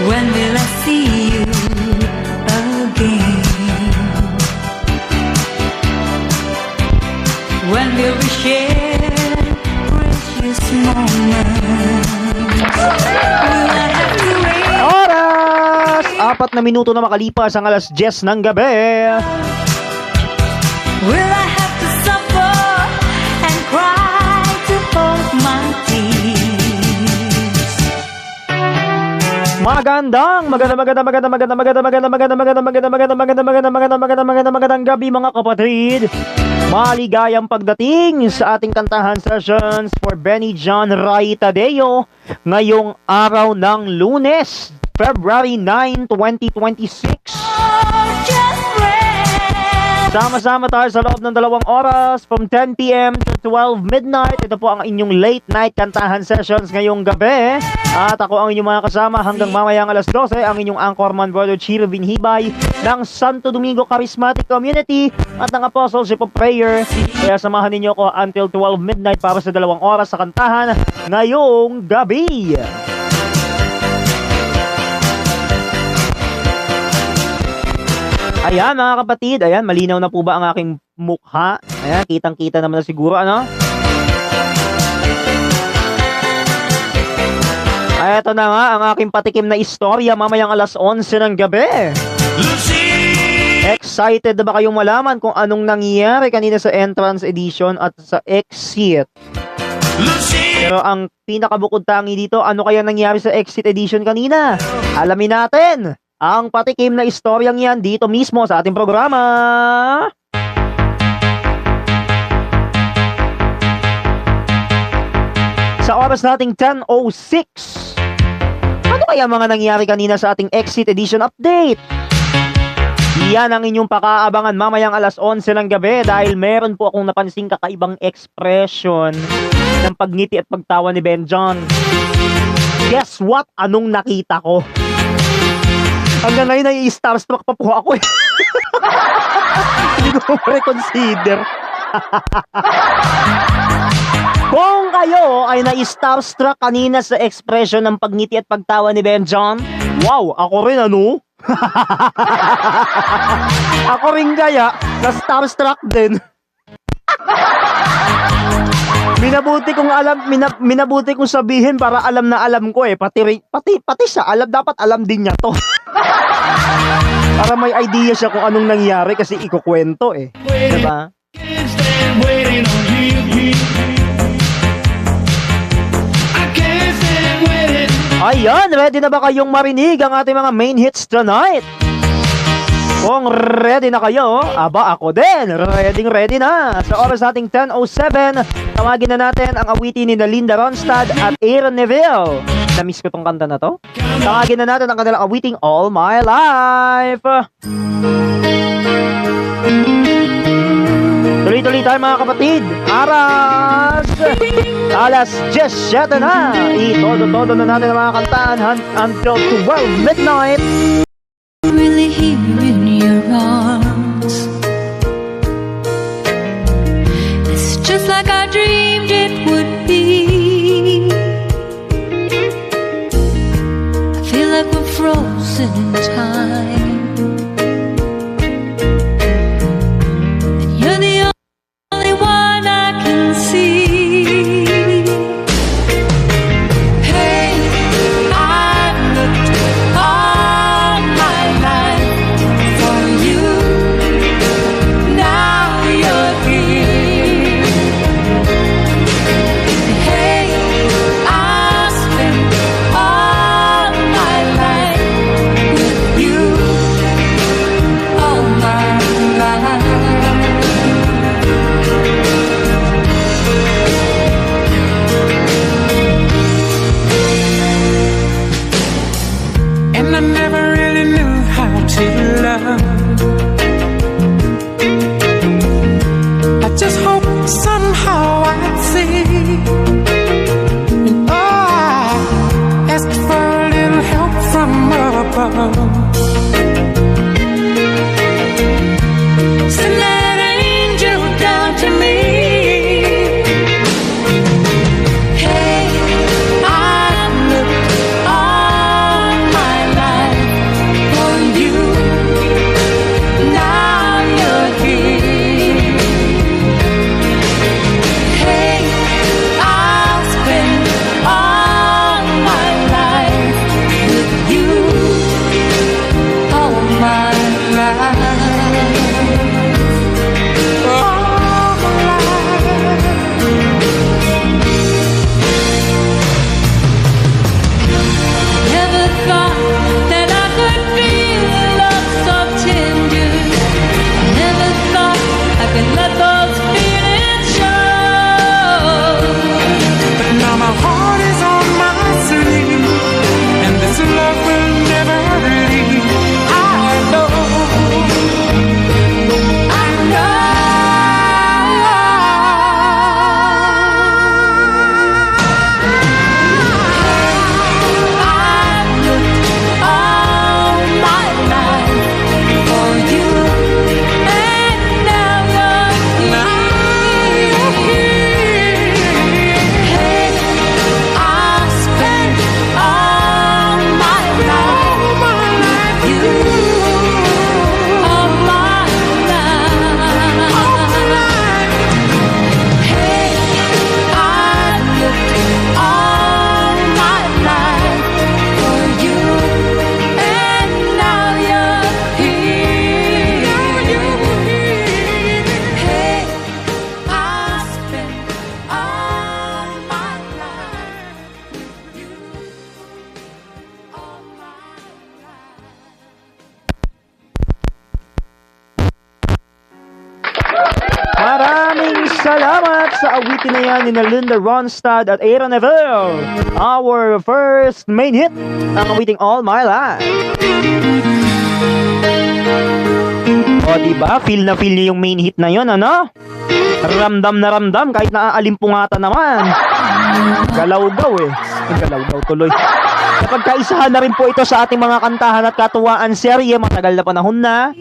When will I see you again? When will we share precious moments? Will I have to wait? Oras! 4 na minuto na makalipas ang alas 10 ng gabi. Will I have to suffer and cry to hold my tears? Magandang gabi mga kapatid. Maligayang pagdating sa ating kantahan sessions for Benny John Ray Tadeo ngayong araw ng Lunes, February 9, 2026. Sama-sama tayo sa loob ng 2 oras from 10 p.m. to 12 midnight. Ito po ang inyong late night kantahan sessions ngayong gabi. At ako ang inyong mga kasama hanggang mamayang alas 12, ang inyong anchorman Brother Chiro Vinhibay ng Santo Domingo Charismatic Community at ng Apostleship of Prayer. Kaya samahan ninyo ako until 12 midnight para sa 2 oras sa kantahan ngayong gabi. Ayan mga kapatid, ayan, malinaw na po ba ang aking mukha? Ayan, kitang-kita naman na siguro, ano? Ay, ito na nga ang aking patikim na istorya mamayang alas 11 ng gabi. Lucy! Excited na ba kayong malaman kung anong nangyari kanina sa entrance edition at sa exit? Lucy! Pero ang pinakabukod tangi dito, ano kaya nangyari sa exit edition kanina? Alamin natin! Ang patikim na istoryang yan dito mismo sa ating programa. Sa oras nating 10:06, ano kaya mga nangyari kanina sa ating exit edition update? Yan ang inyong pakaabangan mamayang alas 11 ng gabi dahil meron po akong napansing kakaibang expression ng pagngiti at pagtawa ni Ben John. Guess what? Anong nakita ko? Hanggang ngayon ay starstruck pa po ako eh. Hindi ko ma-reconsider. Kung kayo ay na-starstruck kanina sa expression ng pagngiti at pagtawa ni Ben John, wow, ako rin ano? Ako rin kaya, na-starstruck din. Minabuti kong sabihin para alam na alam ko eh. Pati siya, dapat alam din niya to. Para may idea siya kung anong nangyari kasi ikukwento eh. Diba? Ayan, ready na ba kayong marinig ang ating mga main hits tonight? Kung ready na kayo, aba ako din, ready na. Sa oras nating 10:07, tawagin na natin ang awitin ni Linda Ronstadt at Aaron Neville. Na-miss ko tong kanta na to. Tawagin na natin ang kanilang awiting All My Life. Tuloy-tuloy tayo mga kapatid. Alas 10 na. Itodo-todo na natin ang mga kantahan until 12 midnight. Really here in your arms. It's just like I dreamed it would be. I feel like we're frozen in time, and you're the only one I can see. Hey, I've looked all my life for you. Now you're here. Hey, I spent all my life with you. All my life. And I never really knew how to love. I just hope somehow I'd see. And I asked for a little help from above. Send that angel down to me. Hey, I've looked all my life. Salamat sa awitin na yan ni Linda Ronstadt at Aaron Neville. Our first main hit, ang awiting All My Life. O diba, feel na feel niyo yung main hit na yun, ano? Ramdam na ramdam kahit naaaalimpungatan naman. Galaw-gaw eh. Galaw-gaw tuloy. Napagkaisahan na rin po ito sa ating mga kantahan at katuwaan serye, matagal na panahon na.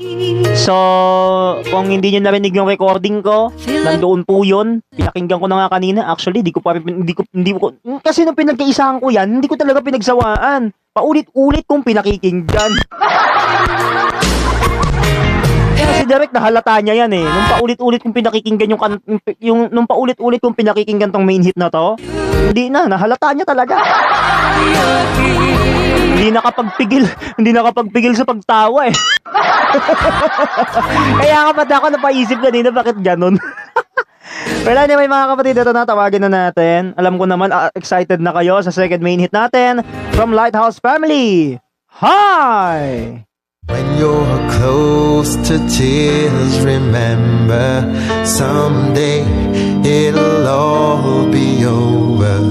So, kung hindi nyo narinig yung recording ko, nandoon po yun. Pinakinggan ko na nga kanina. Actually, kasi nung pinagkaisahan ko yan, hindi ko talaga pinagsawaan. Paulit-ulit kong pinakikinggan. Kasi direct nahalata niya yan eh. Nung paulit-ulit kong pinakikinggan nung paulit-ulit kong pinakikinggan tong main hit na to, hindi na, nahalata niya talaga. Hindi nakapagpigil sa pagtawa eh. Kaya kapag ako napaisip kanina bakit ganun. Pero anyway mga kapatid, ito na, tawagin na natin. Alam ko naman, excited na kayo sa second main hit natin from Lighthouse Family. Hi! When you're close to tears, remember someday it'll all be over.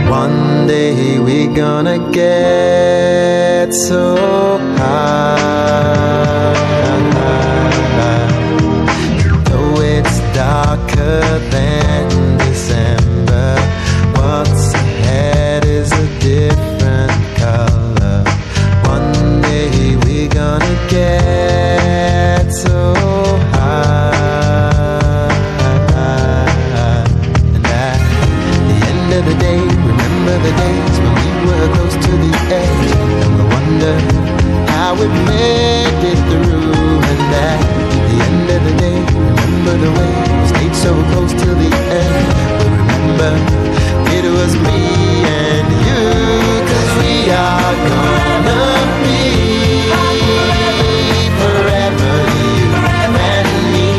One day we're gonna get so high. Though it's darker than December, what's ahead is a different color. One day we're gonna get so high. And at the end of the day, remember the days when we were close to the edge, and we wonder how we made it through. And at the end of the day, remember the way we stayed so close till the end. But remember, it was me and you, 'cause we are gonna be forever, you and me.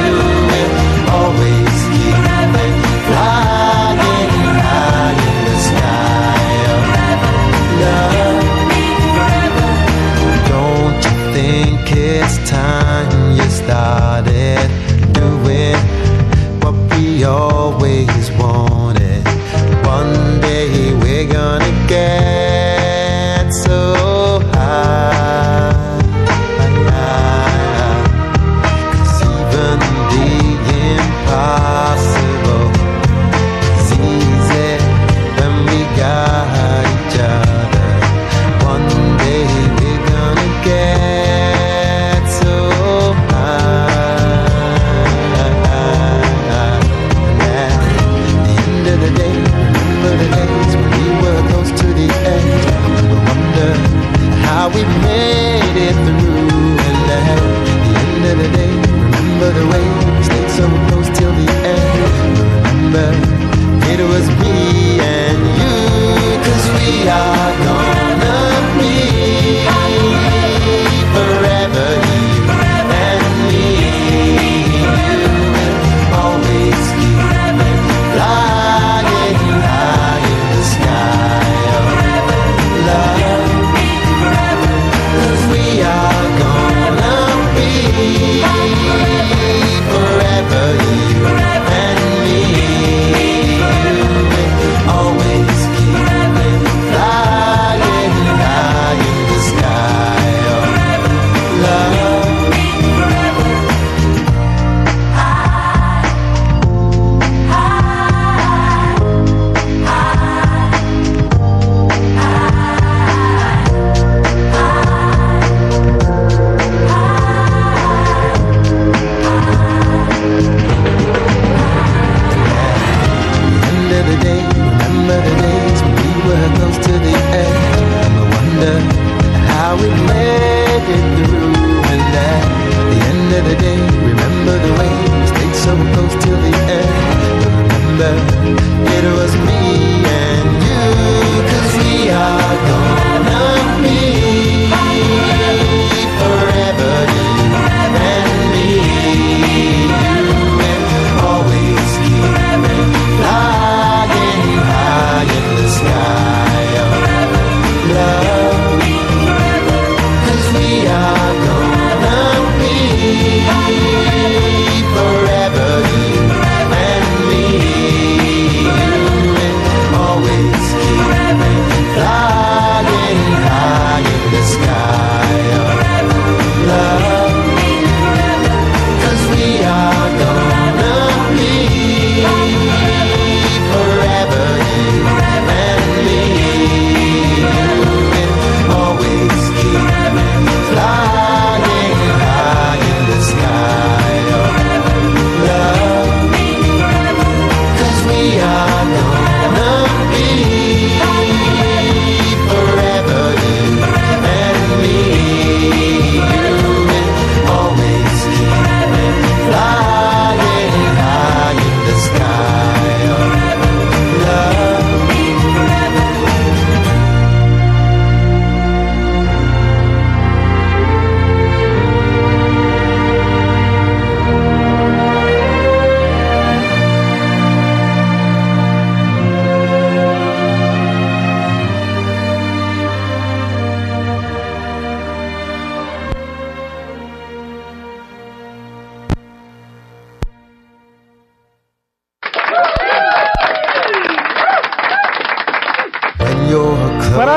You will always keep flying high in the sky of love. Don't you think it's time you started doing what we always wanted? One day we're gonna get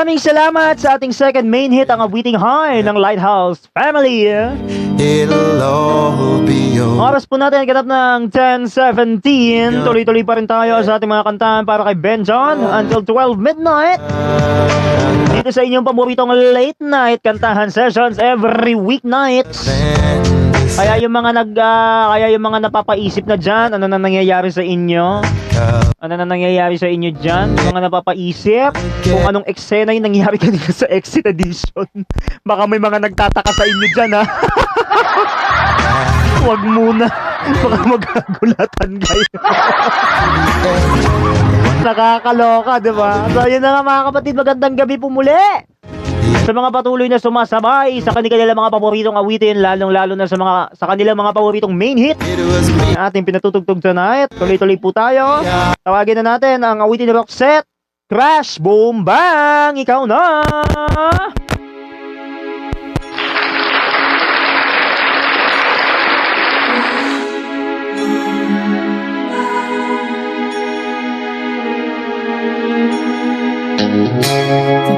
Maraming salamat sa ating second main hit, ang awiting High ng Lighthouse Family. It'll all be over. Oras po natin ganap ng 10:17. Tuloy-tuloy pa rin tayo sa ating mga kantahan para kay Ben John until 12 midnight. Dito sa inyong paboritong late night kantahan sessions every weeknights. Kaya yung mga napapaisip na diyan, ano na nangyayari sa inyo? Ano na nangyayari sa inyo diyan? Yung mga napapaisip kung anong eksena yung nangyayari kanina sa Exit Edition. Baka may mga nagtataka sa inyo diyan, ha. Huwag muna. Baka magkagulatan kayo. Nakakaloka, di ba? So, yun na nga mga kapatid, magandang gabi po muli. Sa mga patuloy na sumasabay sa kanilang mga paboritong awitin, lalong-lalo na sa kanilang mga paboritong main hit na ating pinatutugtog tonight. Tuloy-tuloy po tayo. Tawagin na natin ang awitin ni Roxette, Crash Boom Bang! Ikaw na!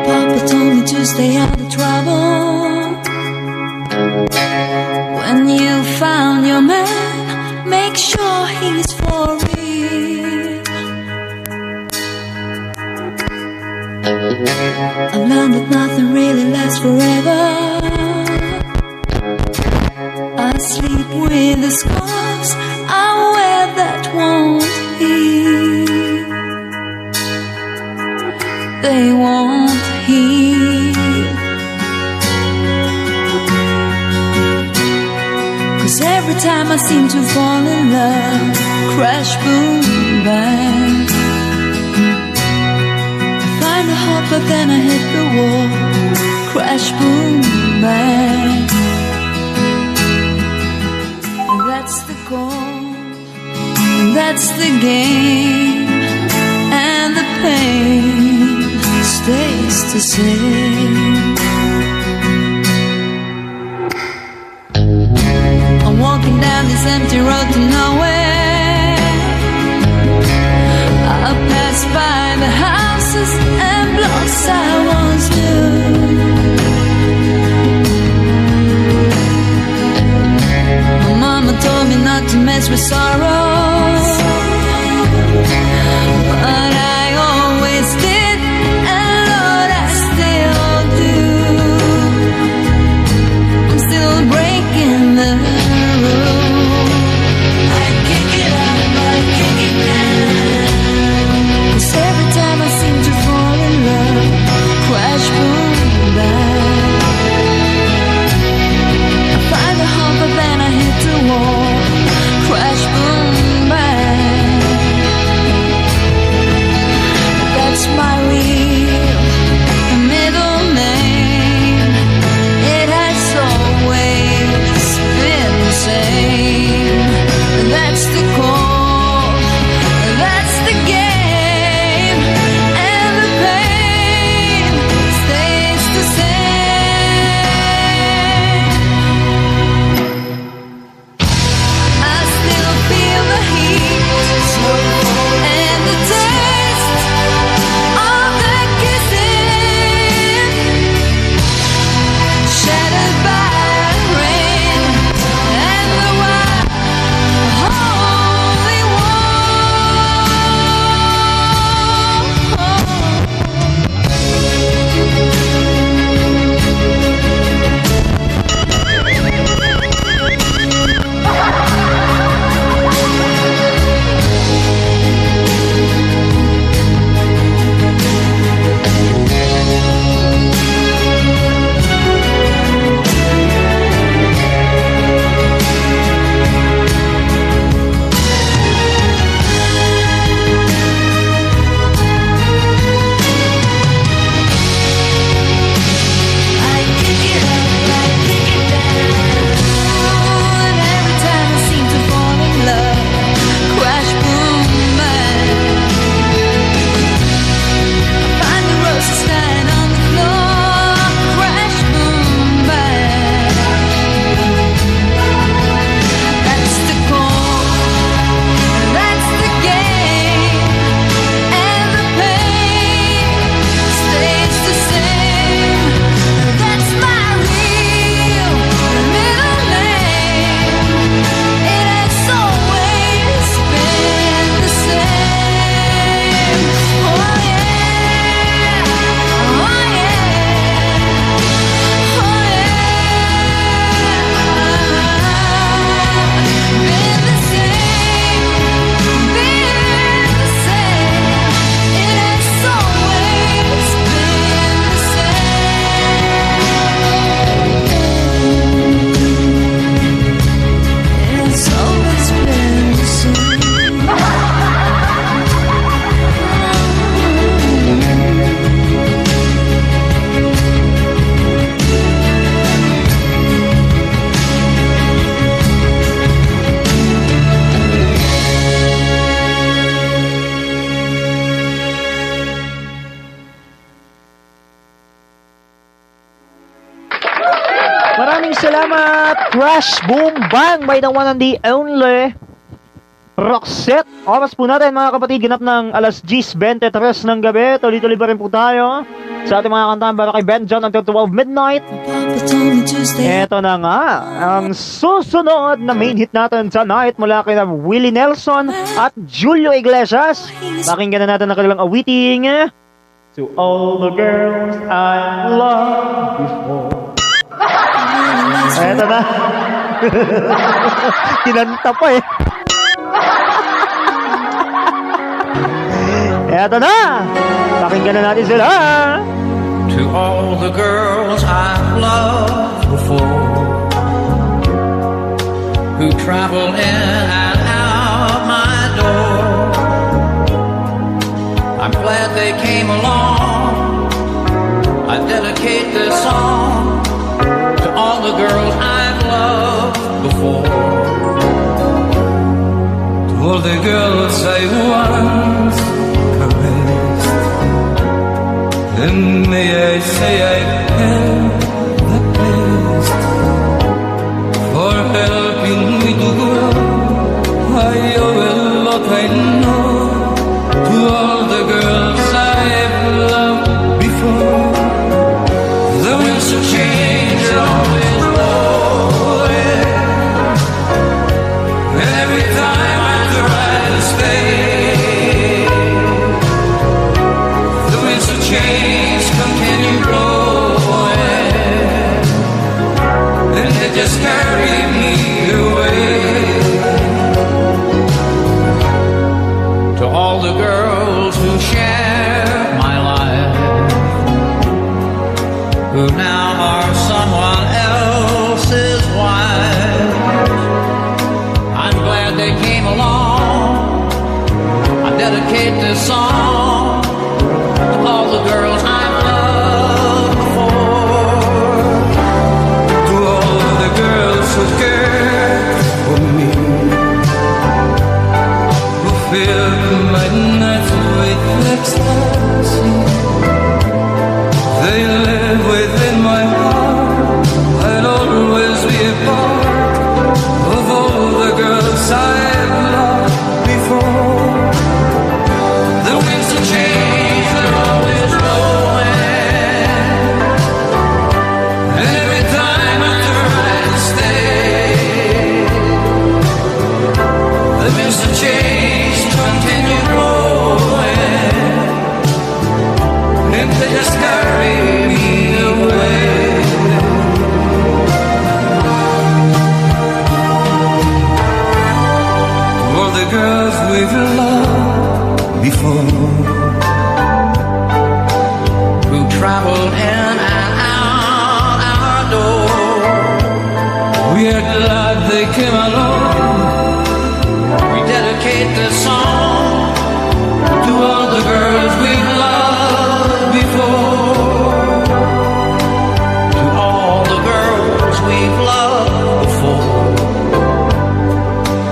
Papa told me to stay out of trouble. When you found your man, make sure he's for real. I've learned that nothing really lasts forever. I sleep with the scars I wear that won't heal. They won't heal. 'Cause every time I seem to fall in love, crash, boom, bang, I find a hope but then I hit the wall, crash, boom, bang. And that's the goal, and that's the game, and the pain stays the same. I'm walking down this empty road to nowhere. I pass by the houses and blocks I once knew. My mama told me not to mess with sorrow, but I always did. Breaking the rules, I kick it up, I kick it down. 'Cause every time I seem to fall in love, crash, boom, Maraming salamat, Crash Boom Bang by the one and the only Roxette. Oras po natin mga kapatid, ganap ng alas 10:23 ng gabi. Tuloy-tuloy pa rin po tayo sa ating mga kantahan para kay Ben John until 12 midnight. Papa told me to stay. Eto na nga, ang susunod na main hit natin tonight mula kay Willie Nelson at Julio Iglesias. Pakinggan na natin ang kanilang awiting, To All the Girls I Loved Before. Eto na. Kinanta pa eh. Eto na. Pakinggan na natin sila. To all the girls I've loved before, who travel in and out my door, I'm glad they came along. I dedicate this song to all the girls I've loved before, to all the girls I once caressed. And may I say I am the best for helping me to grow. I owe a lot I know to all the girls I've loved before. The winds of change are always blowing, and every time I try to stay, the winds of change continue blowing, and they just carry me away. To all the girls who share my life, who now are someone else's wife, I'm glad they came along. I dedicate this song to all the girls I've loved before, to all the girls who cared for me, who filled my nights with ecstasy. They live within my heart. I'll always be a part of all the girls I've loved before. The winds of change, they're always blowing, and every time I try to stay, the winds of change continue blowing, and they just carry me away. For the girls we've loved before, who traveled in and out our door, we are glad they came along. We dedicate this song to all the girls we've loved before, to all the girls we've loved before,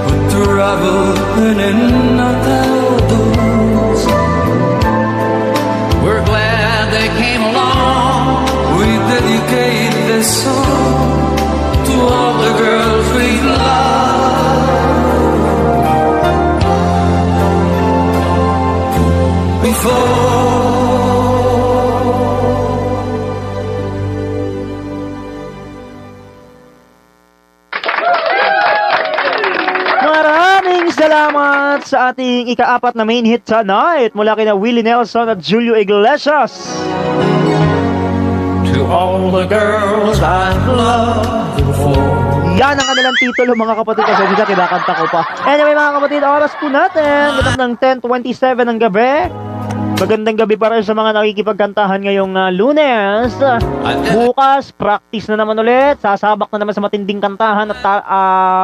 who travel in and out our doors. We're glad they came along. We dedicate this song to all the girls we love before. Maraming salamat sa ating ikaapat na main hit tonight mula kina Willie Nelson at Julio Iglesias. To all the girls I've loved before. Yan ang kanilang titulo mga kapatid, kasi hindi na kinakanta ko pa. Anyway mga kapatid, oras po natin ganap ng 10:27 ng gabi. Magandang gabi para sa mga nakikipagkantahan ngayong Lunes. Bukas, practice na naman ulit. Sasabak na naman sa matinding kantahan at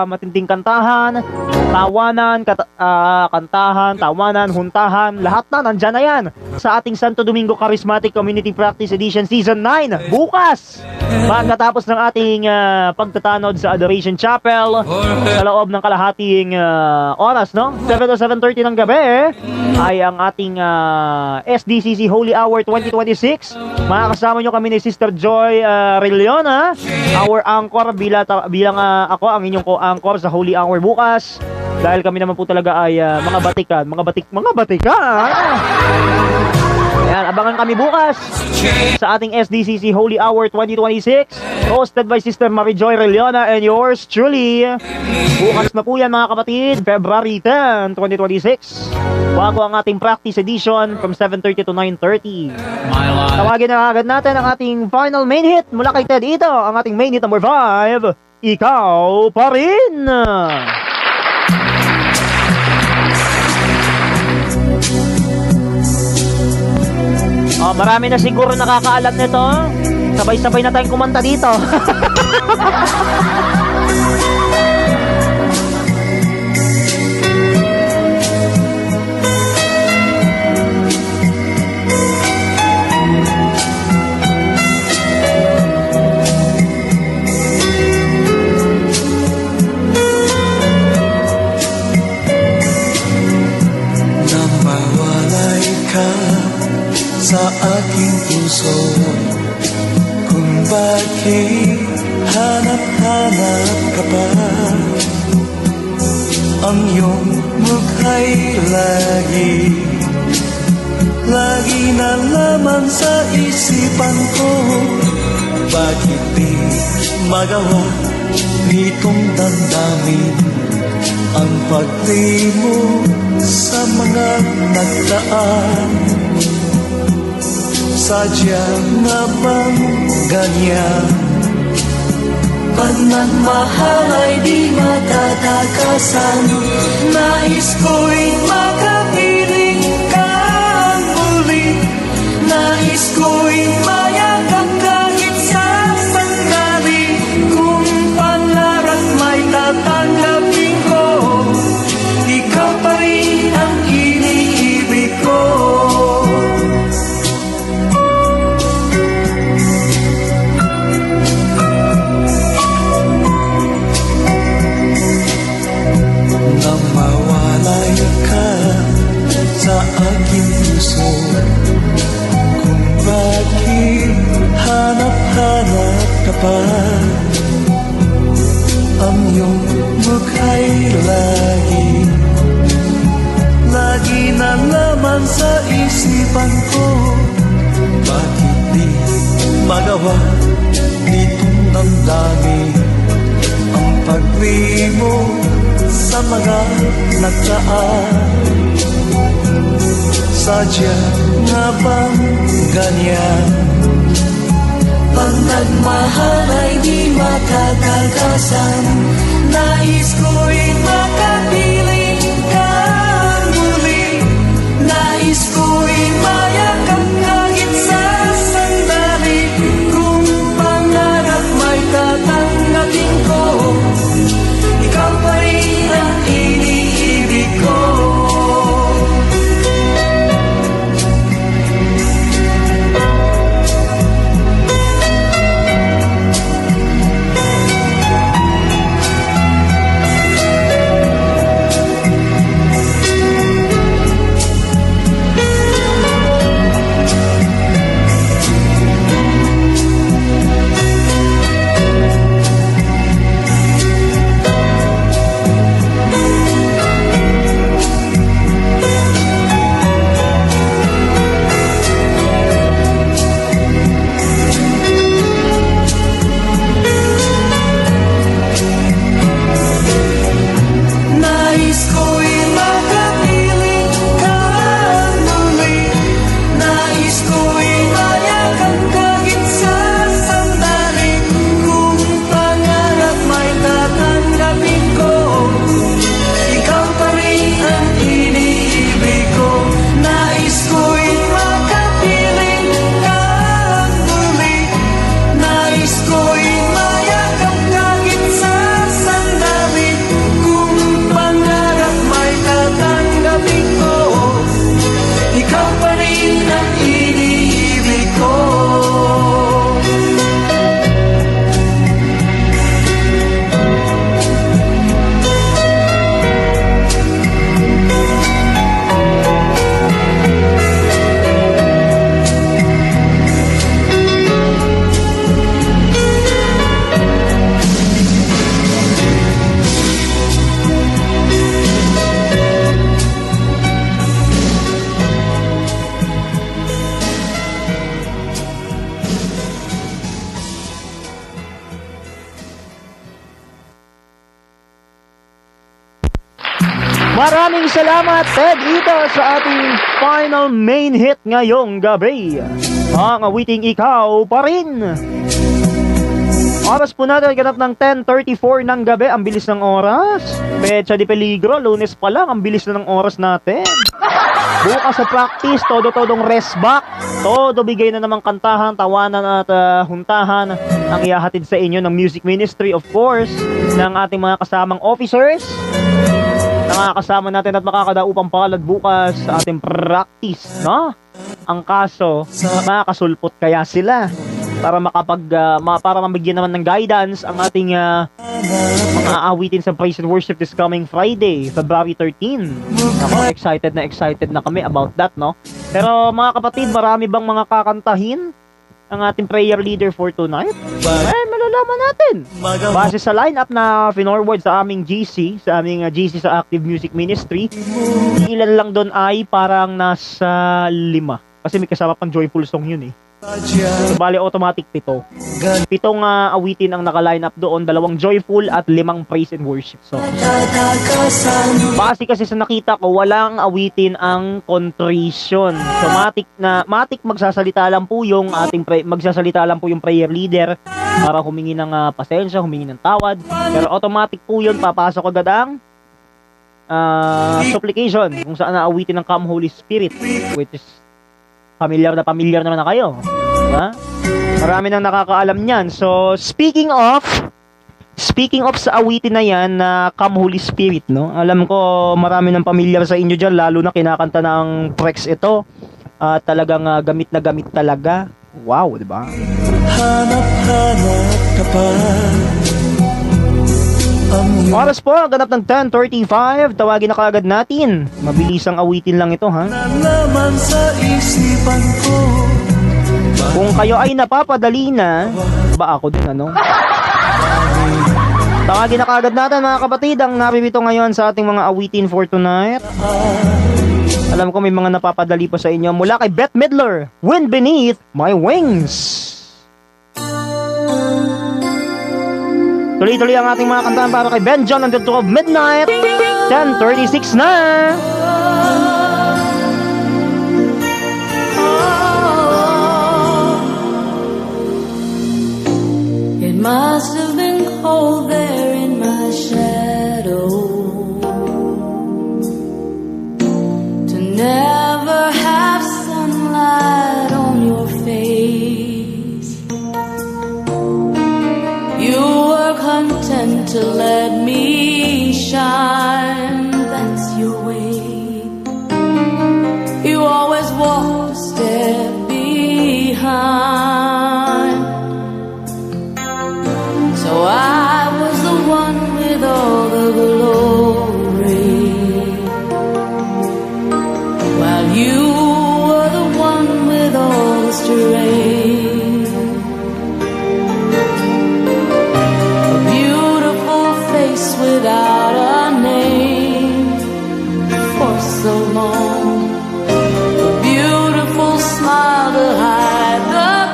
matinding kantahan, tawanan, kantahan, tawanan, huntahan, lahat na nandyan na yan sa ating Santo Domingo Charismatic Community Practice Edition Season 9. Bukas, Pagkatapos ng ating pagtatanod sa Adoration Chapel sa loob ng kalahating oras, no? 7 to 7:30 ng gabi ay ang ating SDCC Holy Hour 2026. Makakasama nyo kami ni Sister Joy Rilliona, our anchor bilang ako ang inyong co-anchor sa Holy Hour bukas. Dahil kami naman po talaga ay mga batikan. Ayan, abangan kami bukas sa ating SDCC Holy Hour 2026, hosted by Sister Marijoy Reliona and yours truly. Bukas na po yan mga kapatid, February 10, 2026. Bago ang ating practice edition from 7:30 to 9:30. Tawagin na agad natin ang ating final main hit mula kay Ted Ito, ang ating main hit number 5, Ikaw Pa Rin. Marami na siguro nakakaalam nito. Sabay-sabay na tayong kumanta dito. Nang mawalay ka sa aking puso, kung bakit hanap-hanap ka pa, ang iyong mukha'y lagi na laman sa isipan ko. Bakit di magawa nitong damdamin ang pagdi mo sa mga nagdaan? Sadya nga bang ganyan? Pag nagmahal ay di matatakasan, nais ko'y makapiling ka muli, nais ko'y mayakap kahit sa sandali. Kung pangarap may tatanggapin ko, ikaw pa rin ang iniibig ko. Nang mawalay ka sa aking puso, kung bakit hanap-hanap ka pa, ang iyong mukha'y lagi na laman sa isipan ko. Bakit di magawa nitong damdamin ang pag-uwi mo sa mga nagdaan? Sadya nga bang ganyan? Pag nagmahal ay di makatagasan, nais ko'y makapiling ka muli, nais ko'y mayakap kahit sa sandali. Kung pangarap may tatanggapin ko, ikaw pa rin ang iniibig ko. Maraming salamat, Ted Ita, sa ating final main hit ngayong gabi. Ang awiting ikaw pa rin. Oras po natin ganap ng 10:34 ng gabi. Ang bilis ng oras. Pecha di peligro, Lunes pa lang. Ang bilis na ng oras natin. Bukas sa practice, todo-todong rest back. Todo bigay na namang kantahan, tawanan at huntahan ang ihahatid sa inyo ng Music Ministry, of course, ng ating mga kasamang officers. Nakakasama natin at makakadaupang palad bukas sa ating practice, no? Ang kaso, makakasulpot kaya sila para para mabigyan naman ng guidance ang ating mga aawitin sa Praise and Worship this coming Friday, February 13. Ako, excited na kami about that, no? Pero mga kapatid, marami bang mga kakantahin ang ating prayer leader for tonight? Malalaman natin. Base sa lineup na finorward sa aming GC, sa Active Music Ministry, ilan lang doon ay parang nasa 5. Kasi may kasama pang joyful song yun eh. So, bali automatic 7. 7 awitin ang naka-line up doon, 2 joyful at 5 praise and worship. So, base kasi sa nakita ko, walang awitin ang contrition. So, matik magsasalita lang po yung prayer leader para humingi ng pasensya, humingi ng tawad. Pero automatic po yun, papasok agad ang supplication kung saan naawitin ng Come Holy Spirit, which is familiar naman na kayo. Diba? Marami nang nakakaalam niyan. So, speaking of sa awitin na yan na Come Holy Spirit, no? Alam ko marami nang familiar sa inyo dyan, lalo na kinakanta ng Prex ito. Talagang gamit na gamit talaga. Wow, di ba? Hanap-hanap ka pa. Oras po, ganap ng 10:35. Tawagin na kaagad natin. Mabilisang awitin lang ito, ha? Nalaman sa isipan ko. Kung kayo ay napapadali na, ba ako din, ano? Tawagin na kaagad natin, mga kapatid, ang narito ngayon sa ating mga awitin for tonight. Alam ko may mga napapadali pa sa inyo. Mula kay Beth Midler, Wind Beneath My Wings. Tuloy-tuloy ang ating mga kantahan para kay Ben John until 12 midnight. 10:36 na. It must have been cold there in my shadow to never have sunlight on your face. You were content to let me shine, that's your way. You always walked a step behind. So I was the one with all the glory, while you were the one with all the strength. A beautiful face without a name for so long, a beautiful smile to hide the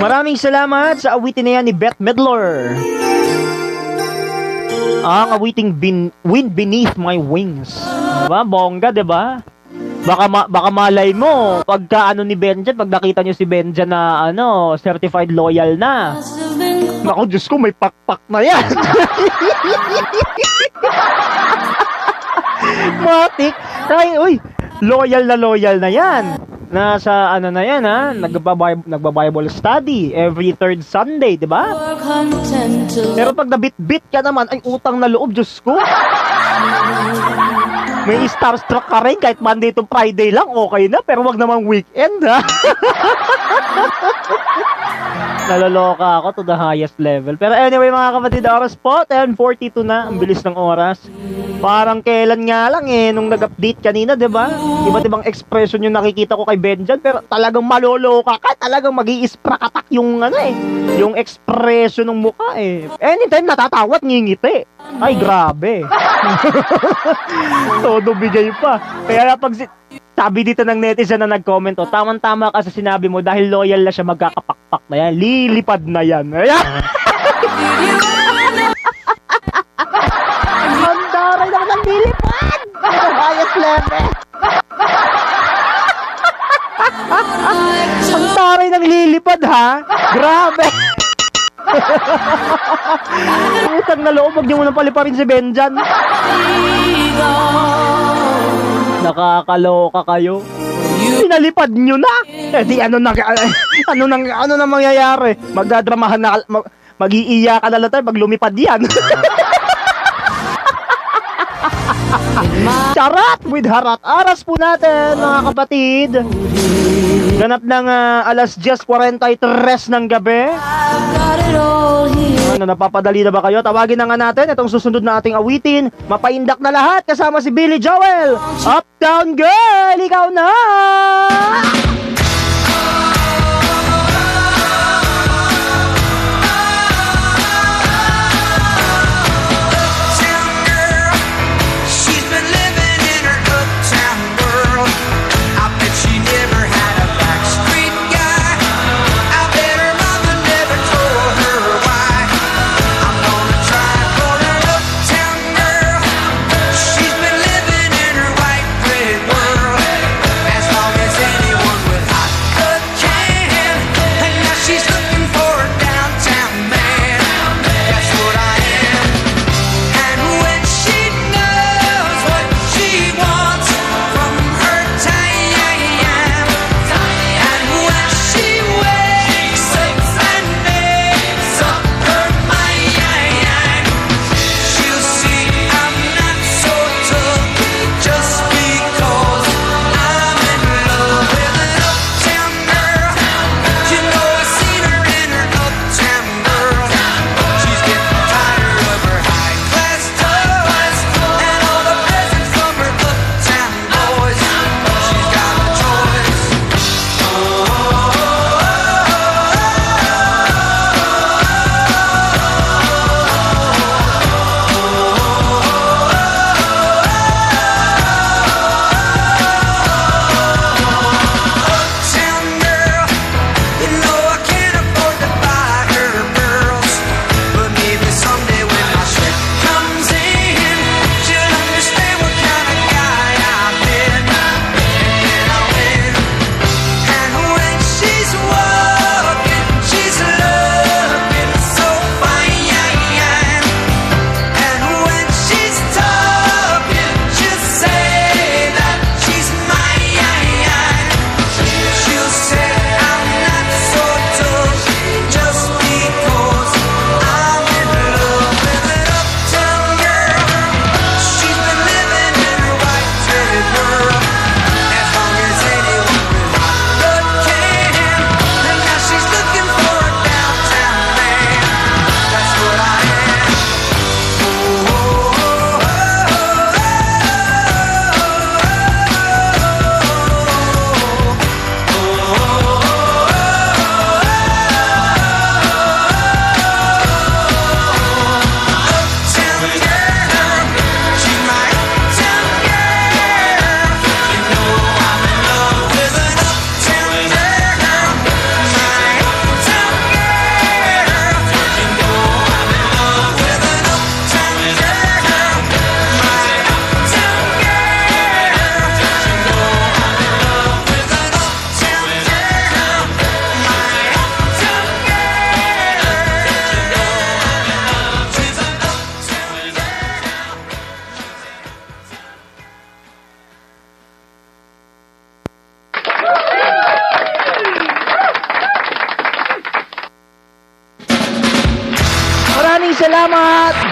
Maraming salamat sa awitin na yan ni Beth Medlor. Ang awiting Wind Beneath My Wings. Diba? Bongga, diba? Baka malay mo, pagka ano ni Benjan, pag nakita nyo si Benjan na certified loyal na. Naku, Diyos ko, may pakpak na yan. Matik. Uy, loyal na yan. Nasa na yan ha, nagba-Bible study every third Sunday, di ba? Pero pag nabit-bit ka naman, ay utang na loob, Diyos ko. May starstruck ka rin kahit Monday to Friday lang, okay na, pero wag namang weekend ha. Naloloka ako to the highest level. Pero anyway mga kapatid, oras po 10:42 na, ang bilis ng oras. Parang kailan nga lang nung nag-update kanina, 'di ba? Iba't ibang expression yung nakikita ko kay Benjan, pero talagang maloloka ka, talagang magi-isprakatak yung yung expression ng mukha Anytime natatawa at ngingiti. Ay grabe. Todo bigay pa. Kaya pag sabi dito ng netizen na nag-comment, tama-tama ka sa sinabi mo dahil loyal na siya, magkakapakpak na yan. Lilipad na yan. Ayan. Ang daray naman ang lilipad! Highest level! Ang daray ng lilipad, ha? Grabe! Utang na loob, wag niyo munang paliparin si Benjan. Nakakaloka kayo. Pinalipad nyo na. Di ano na mangyayari? Magdadramahan na, mag-iiyakan na lang tayo pag lumipad yan. Charat with harat. Aras po natin mga kapatid. Ganap ng alas 10:43 ng gabi. Napapadali na ba kayo? Tawagin na nga natin itong susunod na ating awitin. Mapaindak na lahat kasama si Billy Joel. Uptown Girl, ikaw na!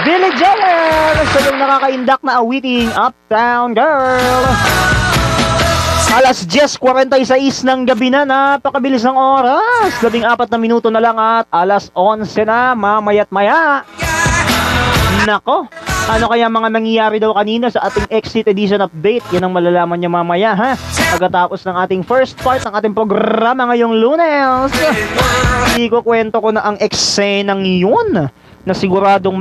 Billy Joel sa yung nakakaindak na awiting Uptown Girl. Alas 10:46 ng gabi na, napakabilis ng oras. 14 na minuto na lang at alas 11 na, mamaya't maya. Nako, ano kaya mga nangyayari daw kanina sa ating Exit Edition update? Yan ang malalaman niyo mamaya, ha? Pagkatapos ng ating first part ng ating programa ngayong Lunes. Hindi ko kwento ko na ang eksenang yun na siguradong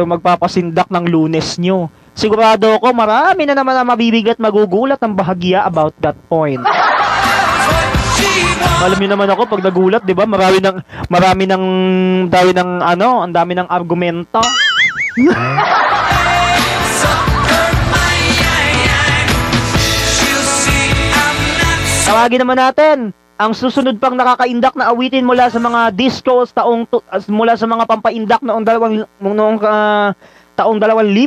magpapasindak ng Lunes nyo. Sigurado ko marami na naman ang mabibigat magugulat ng bahagya about that point. Alam niyo naman ako pag nagulat, 'di ba? Marami ang dami ng argumento. Tawagin naman natin ang susunod pang nakakaindak na awitin mula sa mga discos mula sa mga pampaindak noong taong 2000.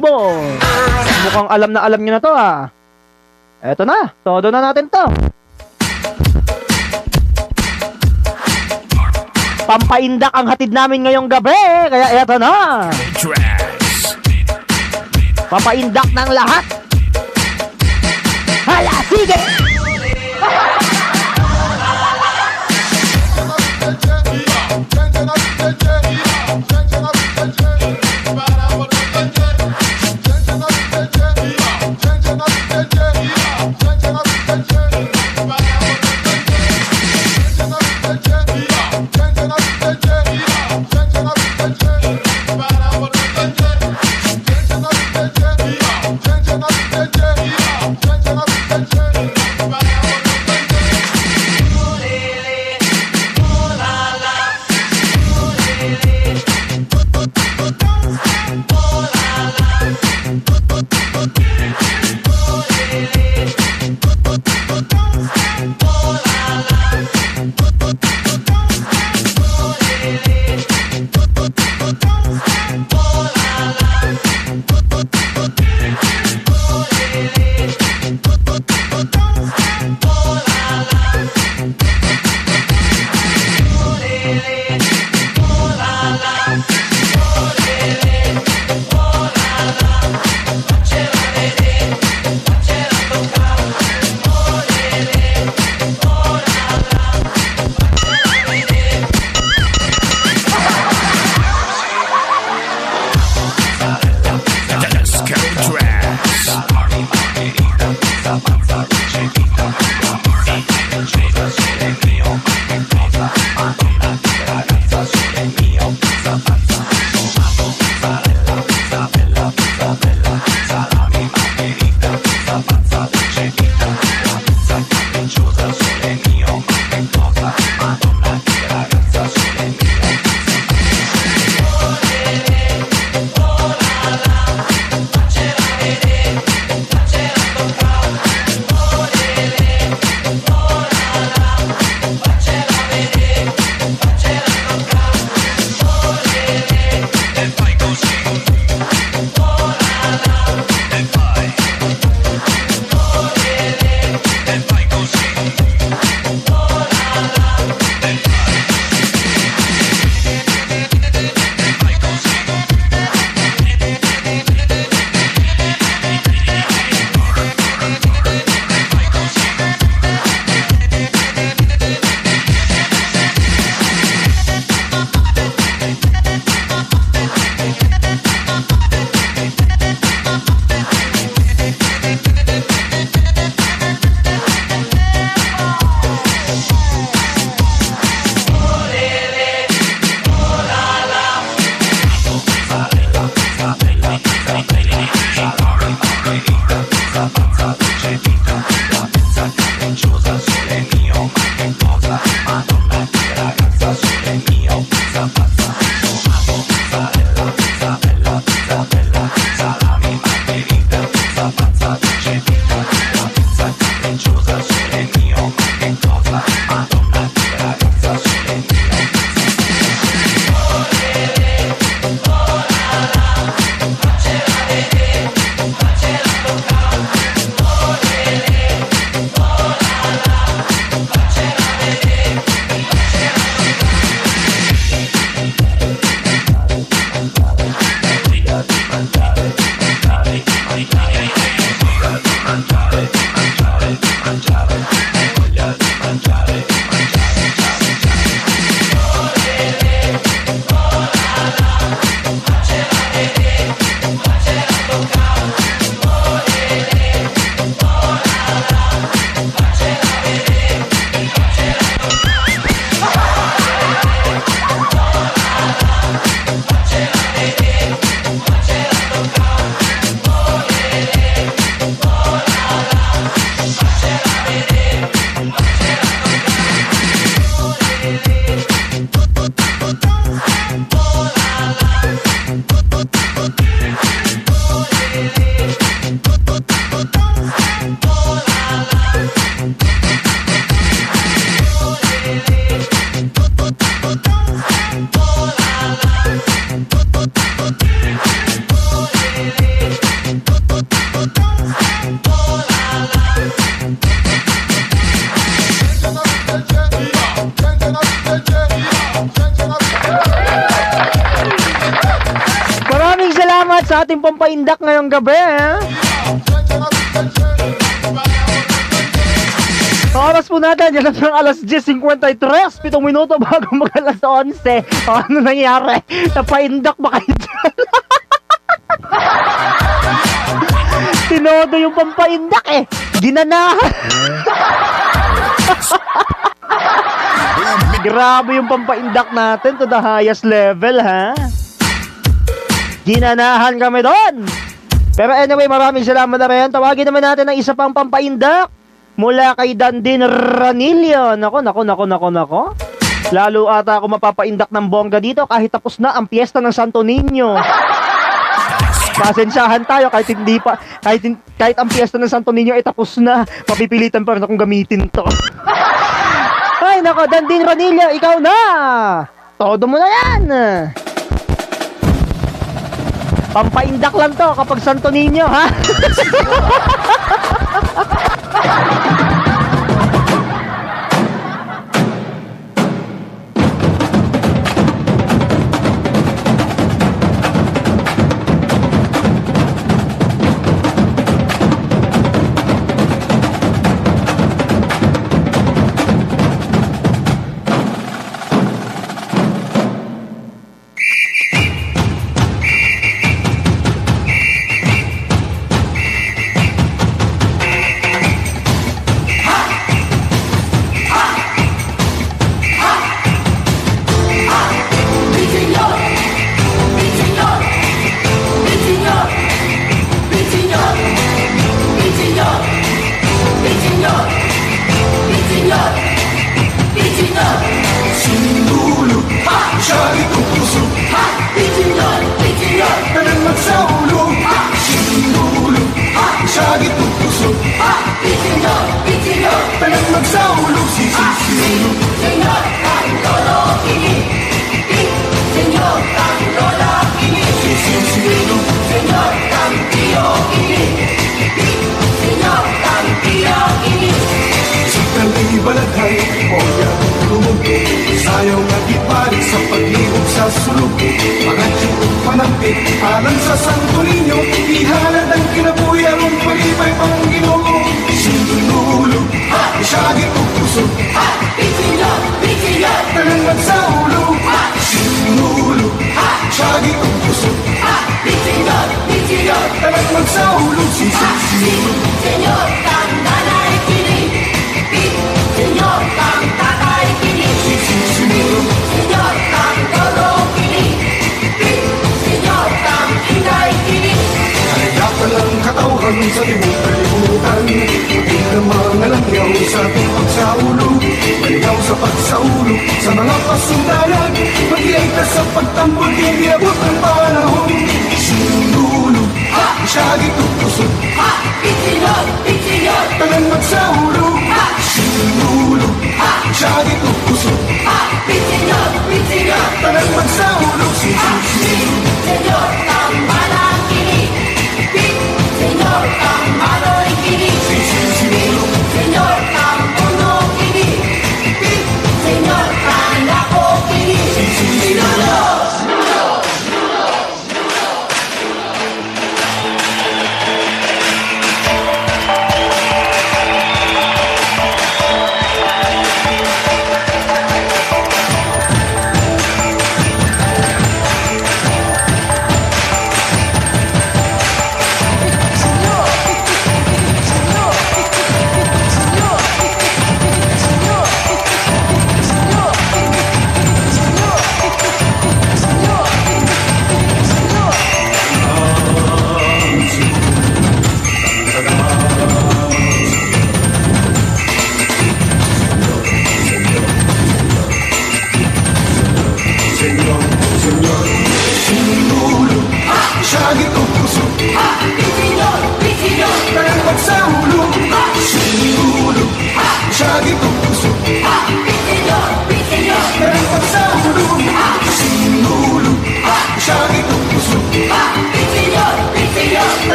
Mukhang alam niyo na to, ha. Eto na, todo na natin to. Pampaindak ang hatid namin ngayong gabi, kaya eto na. Pampaindak ng lahat. Hala, sige! Maraming salamat sa ating pampaindak ngayong gabi. Oras po natin, yan ang alas 10:53, 7 minuto bago mag alas 11. Ano nangyari? Napaindak ba kayo dyan? Tinodo yung pampaindak eh. Ginanahan. Grabe yung pampaindak natin to the highest level, ha? Ginanahan kami doon. Pero anyway, maraming salamat na rin. Tawagin naman natin ang isa pang pampaindak mula kay Dandin Ranillo. Nako. Lalo ata ako mapapaindak ng bongga dito kahit tapos na ang piyesta ng Santo Niño. Pasensyahan tayo kahit ang piyesta ng Santo Niño ay tapos na. Mapipilitan pa rin akong gamitin to. Ay nako, Dandin Ranillo, ikaw na. Todo mo na yan. Pampaindak lang to kapag Santo Niño, ha? Sayaw na iparik sa paglibog sa sulok. Mga tiyong panampit, alang sa Santo Niño. Ihalad ang kinabuhi, arong palipay pang Ginoo. Sinulog, isyagit o puso. Bitinyo, talang magsaulo. Sinulog, isyagit o puso. Bitinyo, talang magsaulo. Senyor, kang nanay kinig. Senyor, kang tatay kinig. Senyor, kang lolo kinig. Senyor, kang inay kinig. Kaya palang katawhan sa tibong kalimutan. Puting na mga langyaw sa ating pagsaulo. Maligaw sa pagsaulo sa mga pasundalag. Mag-iayta sa pagtambol, hindi abot ang panahon. Sinulog, isyagit o puso. Bitinyo, talang magsaulo. Sinulog, isyagit o puso. Bitinyo, talang magsaulo. Senyor, kang manang kinig. Senyor, kang manoy kinig. Senyor, kang puno kinig. Senyor, kang lako kinig.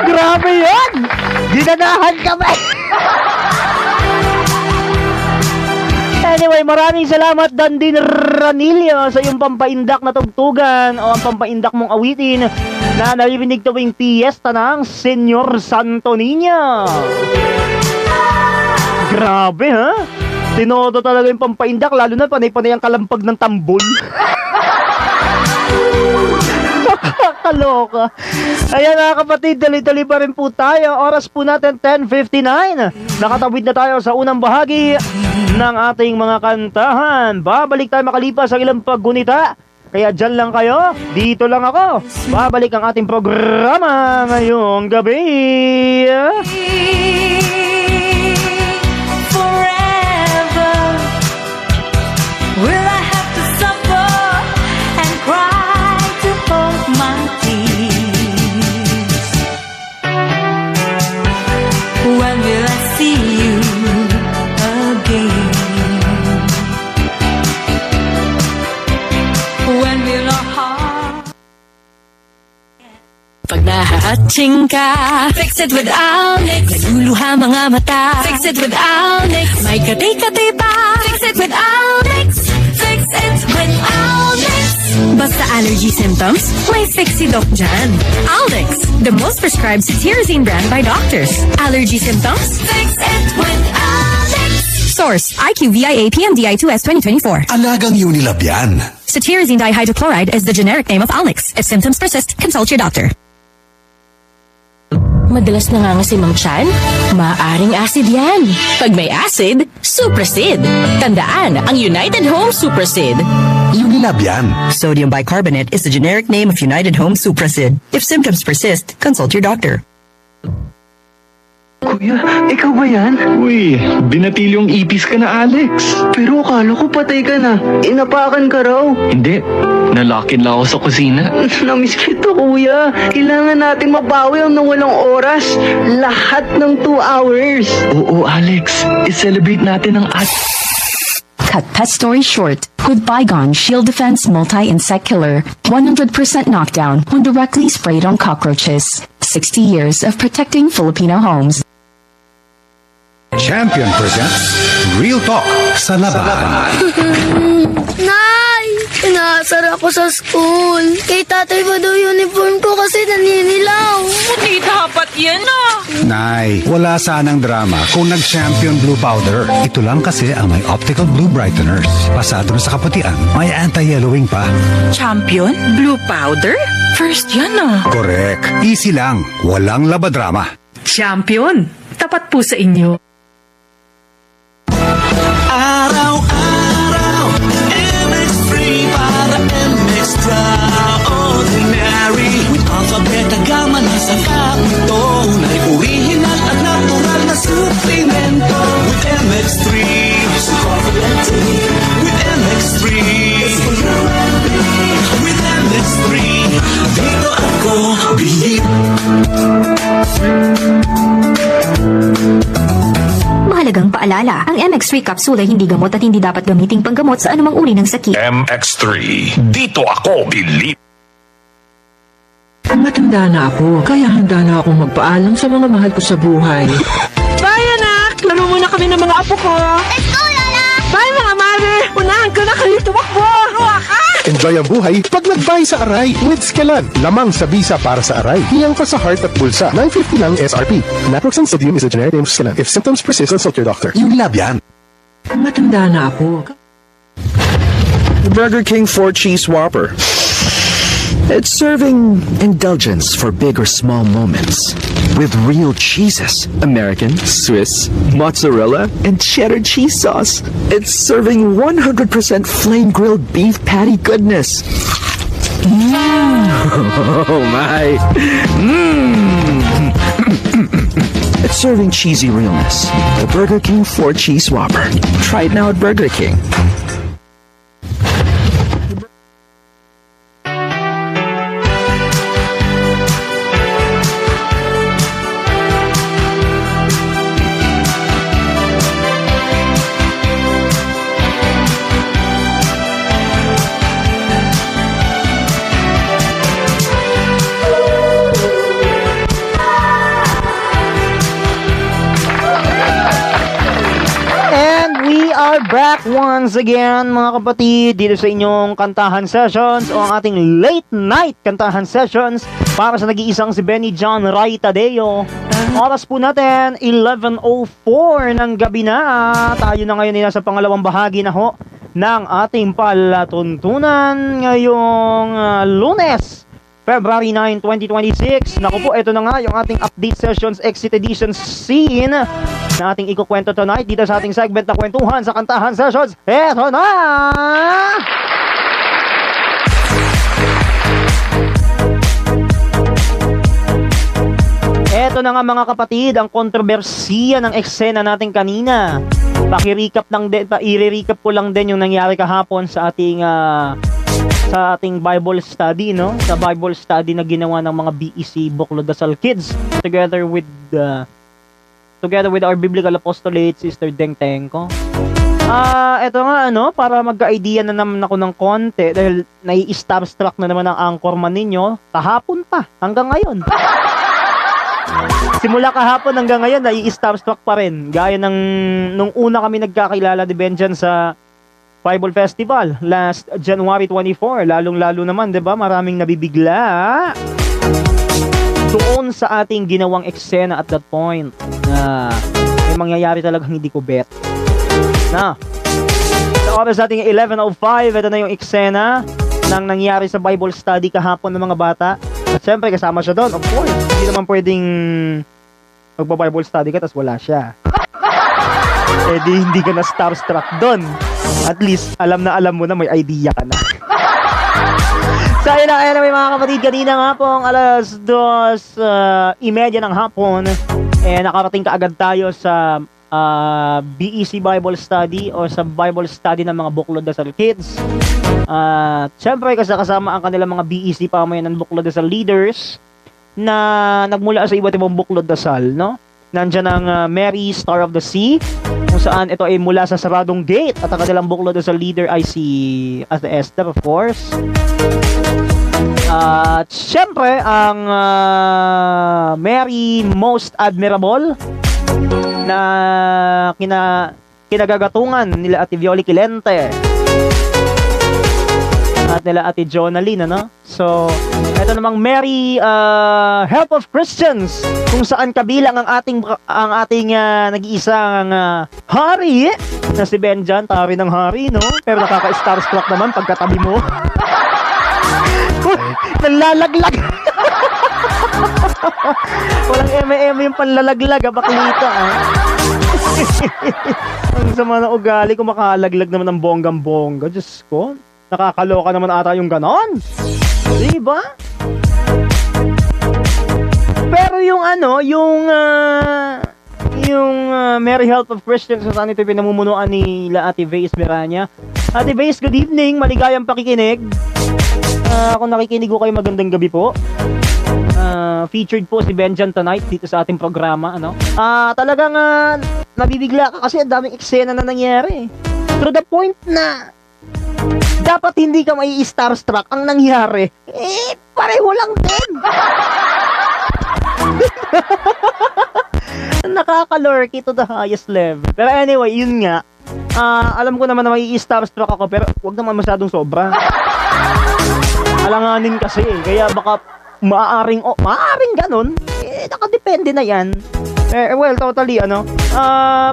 Grabe yun! Dinanahan kami! Anyway, maraming salamat Dandin Ranillo sa iyong pampaindak na tugtugan o ang pampaindak mong awitin na naririnig tuwing piyesta ng Senyor Santo Niño. Grabe ha? Tinodo talaga yung pampaindak, lalo na panay-panay ang kalampag ng tambol. Nakakaloka. Ayan mga kapatid, dali-dali pa rin po tayo. Oras po natin 10:59. Nakatawid na tayo sa unang bahagi ng ating mga kantahan. Babalik tayo makalipas ang ilang paggunita. Kaya dyan lang kayo, dito lang ako. Babalik ang ating programa ngayong gabi. Forever will I have to suffer and cry to hold my tears? When will I see you again? When will our heart... Pag nahahatching ka, fix it with Alex. Naguluha mga mata, fix it with Alex. May kati-kati pa, fix it with Alex. Fix it with Alex. Basta allergy symptoms, may fix si Doc dyan. Alex, the most prescribed cetirizine brand by doctors. Allergy symptoms, fix it with Alex. Source, IQVIA PMDI2S 2024. Alagang Unilab yan. Cetirizine dihydrochloride is the generic name of Alex. If symptoms persist, consult your doctor. Madalas nangangasim ang tiyan? Maaring acid yan. Pag may acid, Suprasid. Tandaan, ang United Home Suprasid. Unilab yan. Sodium bicarbonate is the generic name of United Home Suprasid. If symptoms persist, consult your doctor. Kuya, ikaw ba yan? Uy, binatilyong ipis ka na, Alex. Pero akala ko patay ka na. Inapakan ka raw. Hindi, nalakin lang ako sa kusina. Namiss kita, kuya. Kailangan natin mabawi ang nawalang oras. Lahat ng 2 hours. Oo, Alex, i-celebrate natin ang Cut pet story short with Bygone Shield Defense Multi-Insect Killer. 100% knockdown when directly sprayed on cockroaches. 60 years of protecting Filipino homes. Champion presents Real Talk sa labahan. Nay! Inaasar ako sa school. Kay tatay ba daw uniform ko kasi naninilaw? Hindi dapat yan ah! Nay, wala sanang drama kung nag-Champion Blue Powder. Ito lang kasi ang may optical blue brighteners. Pasado na sa kaputian, may anti-yellowing pa. Champion? Blue powder? First yan ah! Correct. Easy lang. Walang labadrama. Champion? Tapat po sa inyo. Araw-araw, MX3 para MX-Traordinary. With alphabeta gama na sa kapito, na'y original at natural na suplemento. With MX3, with MX3, with MX3, dito ako believe. Mahalagang paalala, ang MX3 capsule ay hindi gamot at hindi dapat gamiting panggamot sa anumang uri ng sakit. MX3, dito ako believe. Matanda na ako, kaya handa na akong magpaalam sa mga mahal ko sa buhay. Bye anak! Laro muna kami ng mga apo ko! Let's go, Lola! Bye mga mare! Unahan ka na kayo tumakbo! Huwa ka! Enjoy Joy ang buhay pag nagbay sa Aray with Skelan. Lamang sa bisa para sa Aray. Hiyang pa sa heart at bulsa. 950 lang SRP. Naproxen sodium is a generic name of Skelan. If symptoms persist, consult your doctor. Yung lab yan. Matanda na ako. Burger King 4 Cheese Whopper. It's serving indulgence for big or small moments. With real cheeses. American, Swiss, mozzarella, and cheddar cheese sauce. It's serving 100% flame-grilled beef patty goodness. Oh my. It's serving cheesy realness. The Burger King 4 Cheese Whopper. Try it now at Burger King. Back once again mga kapatid dito sa inyong kantahan sessions o ang ating late night kantahan sessions para sa nag-iisang si Benny John Ray Tadeo. Oras po natin 11:04 ng gabi na. Tayo na ngayon nila sa pangalawang bahagi na ho ng ating palatuntunan ngayong Lunes, February 9, 2026. Naku po, ito na nga yung ating update sessions exit edition scene na ating ikukwento tonight dito sa ating segment na kwentuhan sa kantahan sessions. Eto na! Eto na nga mga kapatid, ang kontrobersiya ng eksena natin kanina. I-recap ko lang din yung nangyari kahapon sa ating Bible study, no? Sa Bible study na ginawa ng mga BEC Buklod Dasal Kids together with our biblical apostolate, Sister Deng Tengko. Eto nga, para magka-idea na naman ako ng konti dahil nai-starstruck na naman ang anchorman ninyo kahapon pa, hanggang ngayon. Simula kahapon hanggang ngayon, nai-starstruck pa rin. Gaya ng nung una kami nagkakilala ni Benjan sa Bible Festival last January 24, lalong-lalo naman, 'di ba? Maraming nabibigla doon sa ating ginawang eksena at that point na may mangyayari talagang hindi ko bet. Na sa oras nating 11:05, ito na yung eksena ng nangyari sa Bible study kahapon ng mga bata. At syempre kasama siya doon, of course. Hindi naman pwedeng magpa-Bible study ka tapos wala siya. Eh di hindi ka na starstruck doon. At least alam mo na may idea ka na. So ayun na may mga kapatid, kanina nga pong alas 2:30 ng hapon nakarating kaagad tayo sa BEC Bible Study o sa Bible Study ng mga Buklod Dasal Kids. Siyempre kasama ang kanilang mga BEC pamayanan ng Buklod Dasal leaders na nagmula sa iba't ibang Buklod Dasal, no? Nandiyan ang Mary Star of the Sea, kung saan ito ay mula sa Saradong Gate, at ang kanilang Buklod Dasal leader ay si Ate Esther, of course. At syempre ang Mary Most Admirable na kinagagatungan nila Ate Violi Quilente at nila Ate Jonaline, So, ito namang Mary Help of Christians, kung saan kabilang ang ating nag-iisang hari na si Benjan, tari ng hari, no? Pero nakaka-starstruck naman pagkatabi mo. Nalalaglag. Walang eme-eme yung panlalaglag, baklita, Ang sama ng ugali, kung makalaglag naman ng bonggang-bongga. Diyos ko, nakakaloka naman ata yung ganon. Diba? Pero yung Mary Help of Christians, saan ito pinamumunuan ni Ate Vase Miranya. Ate Vase, good evening, maligayang pakikinig. Kung nakikinig ko kayo, magandang gabi po. Featured po si Benjan tonight dito sa ating programa, talagang nabibigla ka kasi ang daming eksena na nangyari. To the point na dapat hindi ka may starstruck. Ang nangyari, pareho lang din. Nakakalurky to the highest level. Pero anyway, yun nga. Alam ko naman na may starstruck ako, pero wag naman masyadong sobra. Alanganin kasi kaya baka maaaring ganun. Nakadepende na yan. Well, totally,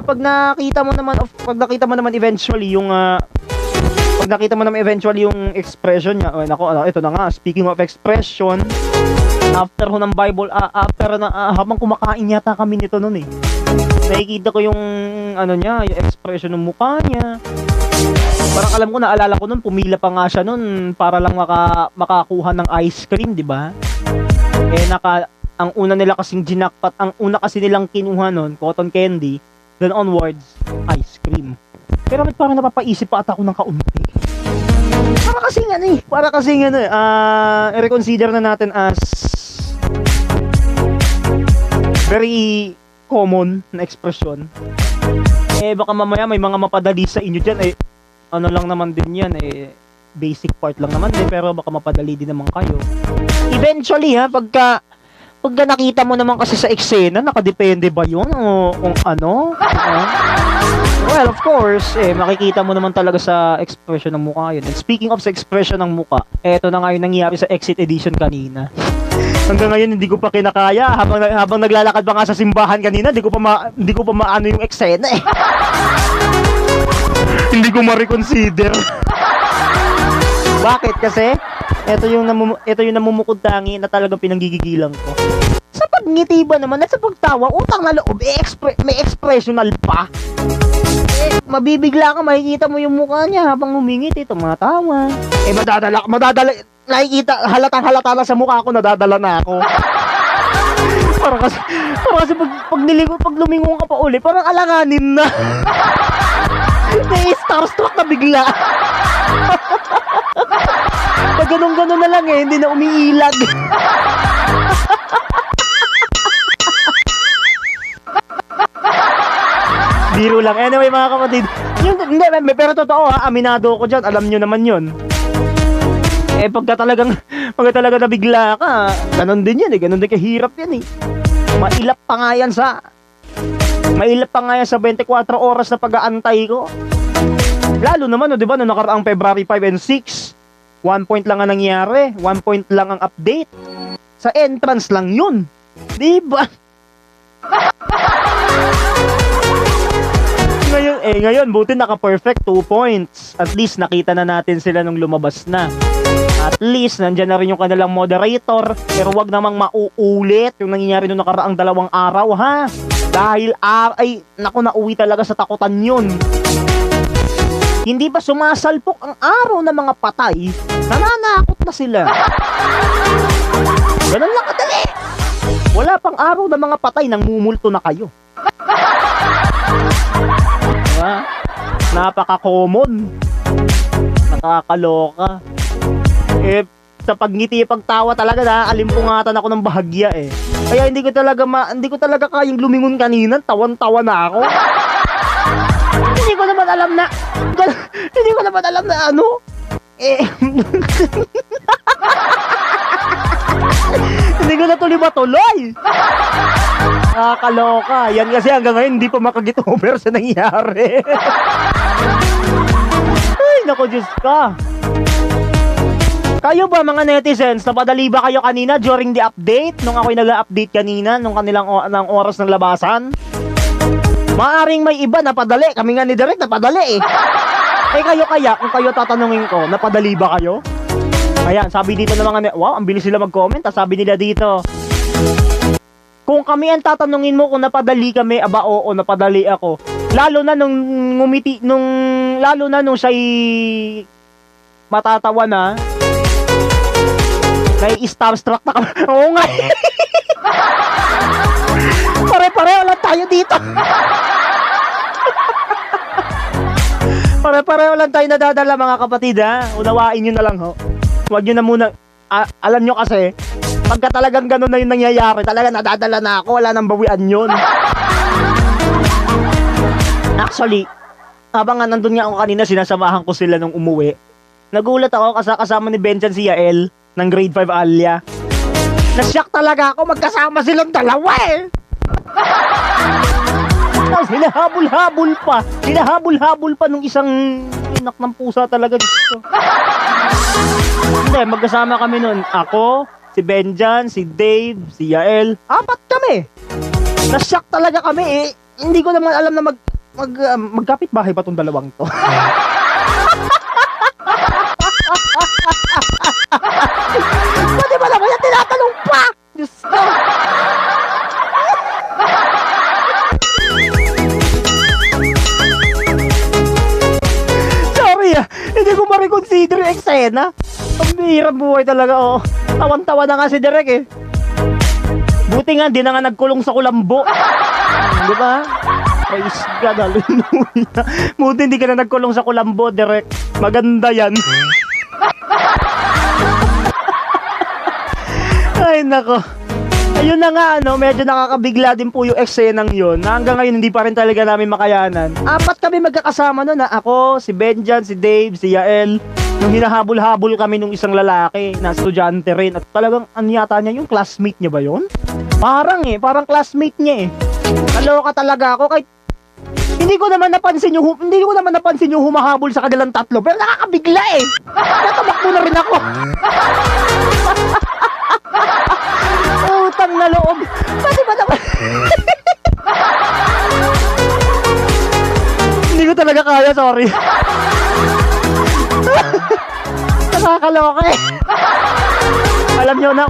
pag nakita mo naman eventually yung expression niya, ito na nga, speaking of expression, after ho ng Bible, habang kumakain yata kami nito noon nakikita ko yung, yung expression ng mukha niya. Parang alam ko, naalala ko noon, pumila pa nga siya noon para lang makakuha ng ice cream, di ba? Ang una nila kasing ginakpat, ang una kasi nilang kinuha nun, cotton candy, then onwards, ice cream. Pero parang napapaisip pa ata ako ng kaunti. Para kasing i-reconsider na natin as very common na expression. Baka mamaya may mga mapadali sa inyo dyan, lang naman din yan, basic part lang naman din, pero baka mapadali din naman kayo. Eventually, pagka nakita mo naman kasi sa eksena, nakadepende ba yun o ano? Well, of course, makikita mo naman talaga sa expression ng mukha yun. And speaking of sa expression ng mukha, eto na nga yung nangyari sa Exit Edition kanina. Hanggang ngayon hindi ko pa kinakaya, habang naglalakad pa nga sa simbahan kanina, hindi ko pa maano yung eksena Hindi ko ma-reconsider. Bakit? Kasi ito yung namumukod tangi na talagang pinanggigigilan ko. Sa pagngiti ba naman at sa pagtawa, utang na loob, may expressional pa. Mabibigla ka, makikita mo yung mukha niya habang humingiti, tumatawa. Madadala, nakikita, halatang-halata na sa mukha ko, nadadala na ako. Parang kasi pag lumingon ka pa uli, parang alanganin na. Starstruck na bigla. Pag ganun-ganun na lang hindi na umiilag. Biro lang. Anyway, mga kapatid, pero totoo aminado ko dyan, alam nyo naman yun. Pagka talagang nabigla ka, ganun din yan ganun din kahirap yan Mailap pa nga yan sa 24 oras na pag-aantay ko. Lalo naman, di ba, noong nakaraang February 5 and 6, 1 point lang ang nangyari, 1 point lang ang update. Sa entrance lang yun. Di ba? Ngayon, buti naka-perfect 2 points. At least nakita na natin sila nung lumabas na. At least, nandyan na rin yung kanilang moderator. Pero wag namang mauulit yung nangyayari nung nakaraang 2 araw, ha? Dahil, nauwi talaga sa takutan yun. Hindi ba sumasalpok ang araw ng mga patay? Nananakot na sila. Ganun lang kadali. Wala pang araw ng mga patay, nang mumulto na kayo. Diba? Napaka-common. Nakakaloka. Sa pagngiti, pagtawa talaga, naalimpungatan ako ng bahagya Kaya hindi ko talaga kayang lumingon kanina, tawan-tawa na ako. Hindi ko naman alam na ano. Hindi ko na tuloy. Nakakaloka. Yan kasi hanggang ngayon hindi pa makagit over sa nangyari. Ay, naku, Diyos ka. Kayo ba mga netizens, napadali ba kayo kanina during the update? Nung ako'y nag-update kanina, nung kanilang ng oras ng labasan? Maaring may iba napadali. Kami nga ni Direk napadali kayo kaya, kung kayo tatanungin ko, napadali ba kayo? Ayan, sabi dito ng mga wow, ang bilis sila mag-comment. Sabi nila dito, kung kami ang tatanungin mo kung napadali kami, oo, napadali ako. Lalo na nung siya'y matatawa na, starstruck na kami. Oo nga. Pare-pareho lang tayo dito. Pare-pareho lang tayo nadadala, mga kapatid, ha? Unawain nyo na lang, ho. Huwag nyo na muna, alam nyo kasi, pagka talagang ganun na yung nangyayari, talaga nadadala na ako, wala nang bawian yun. Actually, habang nga nandun nga ako kanina, sinasamahan ko sila nung umuwi. Nagulat ako kasama ni Benjan si Yael ng grade 5 Alia. Nasyak talaga ako, magkasama silang dalawa Hinahabol-habol pa nung isang inak ng pusa talaga. Diyos ko. Hindi, magkasama kami nun. Ako, si Benjan, si Dave, si Yael. 4 kami. Na-shock talaga kami eh. Hindi ko naman alam na magkapit-bahay pa tong dalawang to. Pwede ba naman yan tinatanong pa? Diyos ko. Sorry hindi ko ma-reconsider yung eksena. Ang hirap buhay talaga, oh. Tawan-tawa na nga si Derek eh. Buti nga, di na nga nagkulong sa kulambo. Di ba? Praise God, hallelujah. Buti hindi ka na nagkulong sa kulambo, Derek. Maganda yan. Ay, nako. Ayun na nga, medyo nakakabigla din po yung eksenang yun. Na hanggang ngayon, hindi pa rin talaga namin makayanan. 4 kami magkakasama nun, ako, si Benjan, si Dave, si Yael. Nung hinahabol-habol kami nung isang lalaki na estudyante rin. At talagang, yata niya, yung classmate niya ba yun? Parang classmate niya eh. Naloka talaga ako kahit hindi ko naman napansin yung humahabol sa kanilang tatlo. Pero nakakabigla eh. Natamakbo na rin ako. Utang na loob. Pati ba naman? Hindi ko talaga kaya, sorry. Nakakaloka eh. Alam nyo na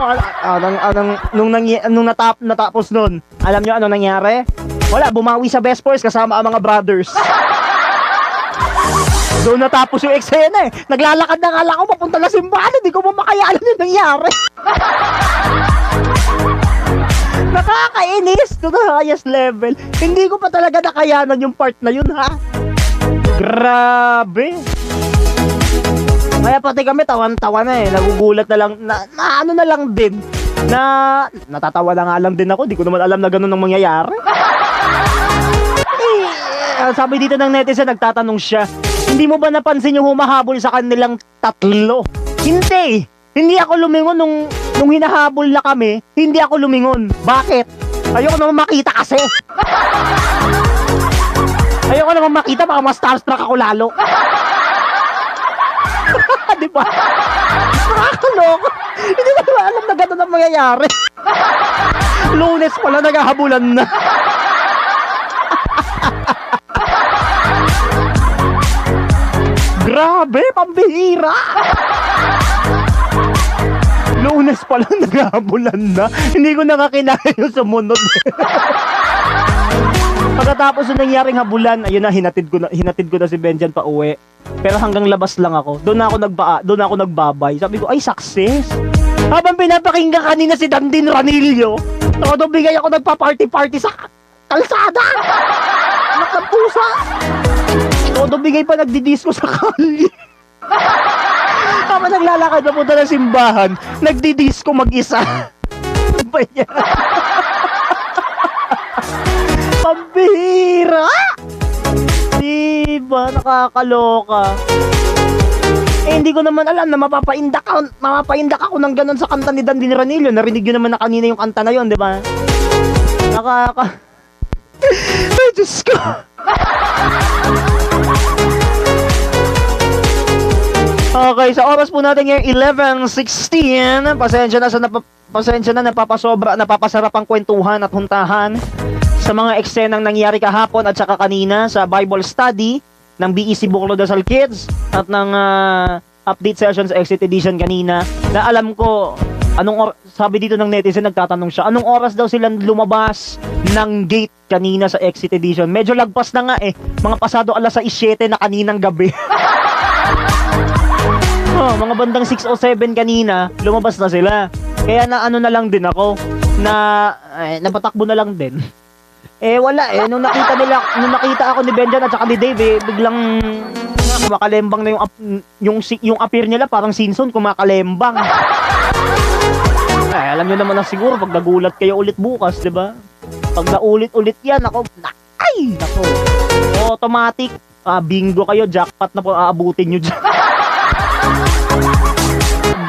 nung natapos nun, alam nyo ano nangyari? Wala, bumawi sa Best Boys kasama ang mga brothers. Doon natapos yung eksena eh. Naglalakad na nga lang ako papunta na simbahan. Hindi ko mo makayaan yung nangyari. Nakakainis to the highest level. Hindi ko pa talaga nakayanan yung part na yun, ha? Grabe. Kaya pati kami tawan-tawa na eh. Nagugulat na lang, na ano na lang din. Natatawa na nga lang din ako. Di ko naman alam na ganun ang mangyayari. Sabi dito ng netizen, nagtatanong siya, hindi mo ba napansin yung humahabol sa kanilang tatlo? Hindi. Hindi ako lumingon nung hinahabol na kami. Hindi ako lumingon. Bakit? Ayoko naman makita kasi. Ayoko naman makita, baka mas starstruck ako lalo. Diba? Nakakaloko. Hindi ko naman alam na gano'n ang mangyayari. Lunes pala, naghahabulan na. Grabe, pambihira. Lunes pala, naghahabulan na. Hindi ko nakakinaya yung sumunod. Pagkatapos ng nangyaring habulan, ayun na, hinatid ko na si Benjan pa uwi. Pero hanggang labas lang ako. Doon ako nagbabay. Sabi ko, ay, success. Habang pinapakinggan kanina si Dandin Ranillo, todo bigay ako nagpa-party-party sa kalsada. Anak ng pusa. Todo bigay pa nagdidisco sa kalye. Habang naglalakad na punta ng simbahan, nagdidisco mag-isa. Ano ba yan? Pambihira! Diba? Nakakaloka. Hindi ko naman alam na mapapaindak ako ng ganun sa kanta ni Dandin Ranillo. Narinig yun naman na kanina yung kanta na yun, diba? Ay, Diyos ko. Okay, sa oras po natin ngayon 11:16. Pasensya na napapasarap ang kwentuhan at huntahan sa mga eksenang nangyari kahapon at saka kanina sa Bible study ng BEC Buklo Dasal Kids at ng update session sa Exit Edition kanina, na alam ko sabi dito ng netizen, nagtatanong siya, anong oras daw sila lumabas ng gate kanina sa Exit Edition. Medyo lagpas na nga eh, mga pasado 6:07 na kaninang gabi. Mga bandang 6:07 kanina, lumabas na sila. Kaya na lang din ako, napatakbo na lang din. Wala nung nakita ako ni Benjan at saka ni Dave, biglang kumakalembang na yung appear nila, parang Simpson kumakalembang. Alam nyo naman na siguro pag nagulat kayo ulit bukas, di ba? Pag naulit-ulit yan, nako, automatic, bingo kayo, jackpot na po aabutin nyo dyan.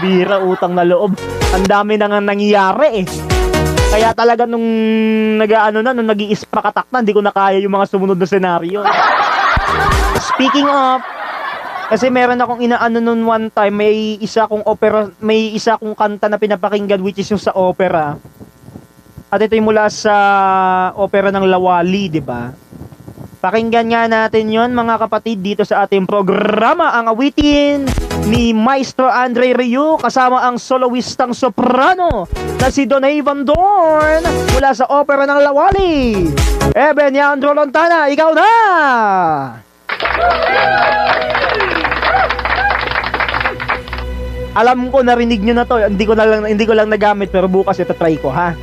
Bira, utang na loob. Ang dami na nga nangyayari eh. Kaya talaga nung nag-i-isprakatak na, hindi ko na kaya yung mga sumunod na senaryo. Speaking of, Kasi meron akong inaano nun one time, may isa kong kanta na pinapakinggan which is yung sa opera. At ito yung mula sa opera ng Lawali, di ba? Pakinggan nga natin yon mga kapatid dito sa ating programa, ang awitin ni Maestro Andre Ryu kasama ang soloistang soprano na si Donay Van Dorn mula sa opera ng Lawali. Eben Leandro Lontana, ikaw na! Alam ko narinig nyo na to, hindi ko lang nagamit pero bukas ito try ko ha.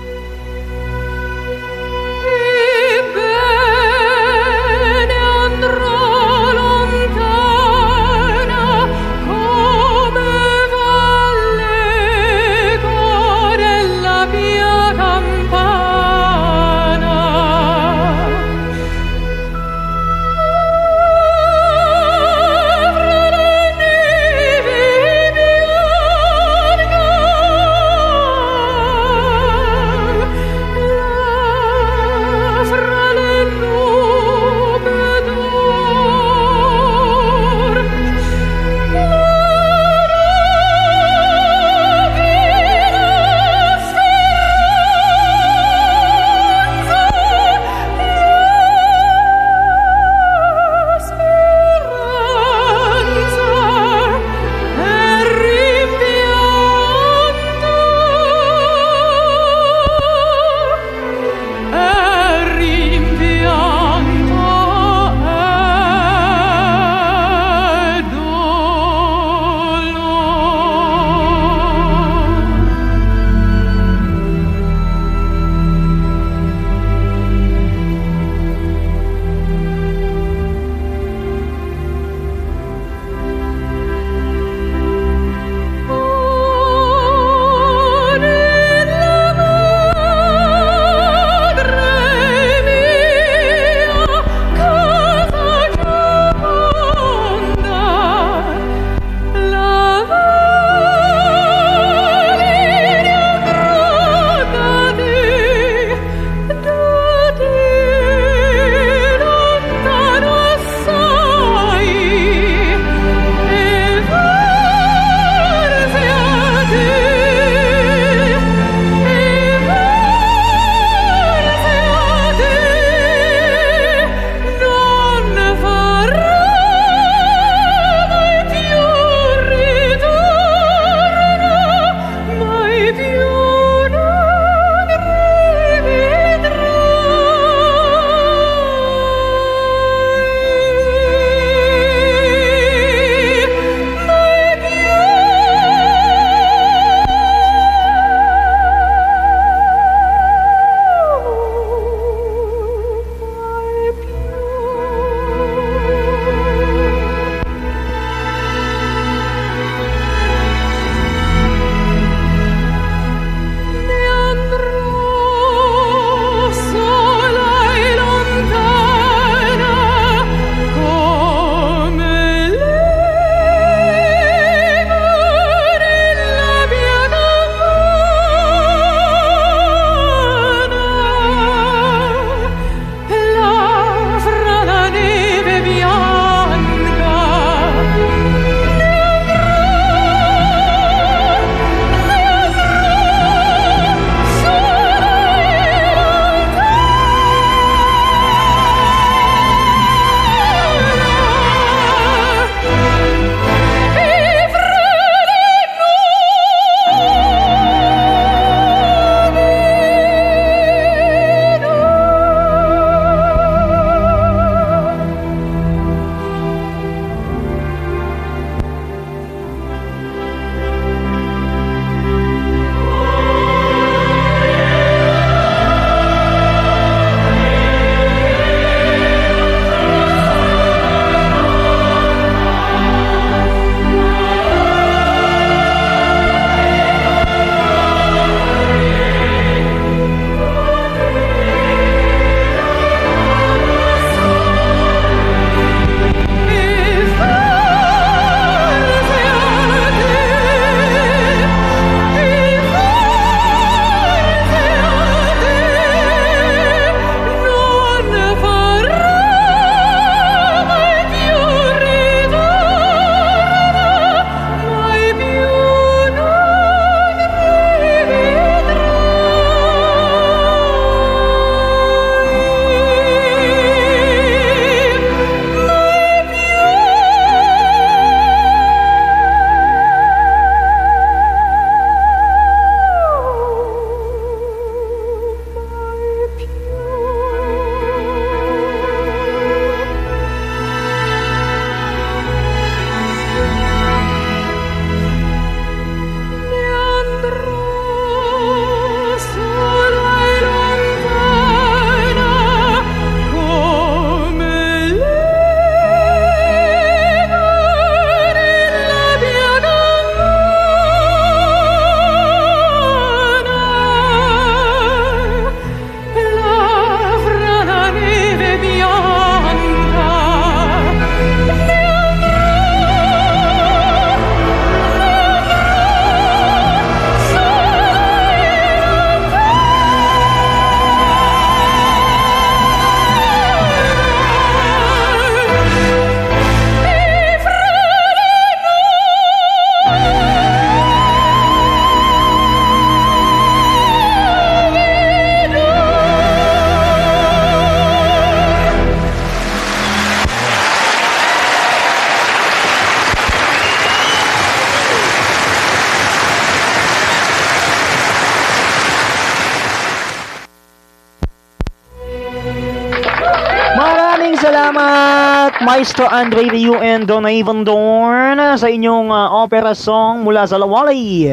Maestro Andre Ryu and Don Avon Dorn sa inyong opera song mula sa Lawalay.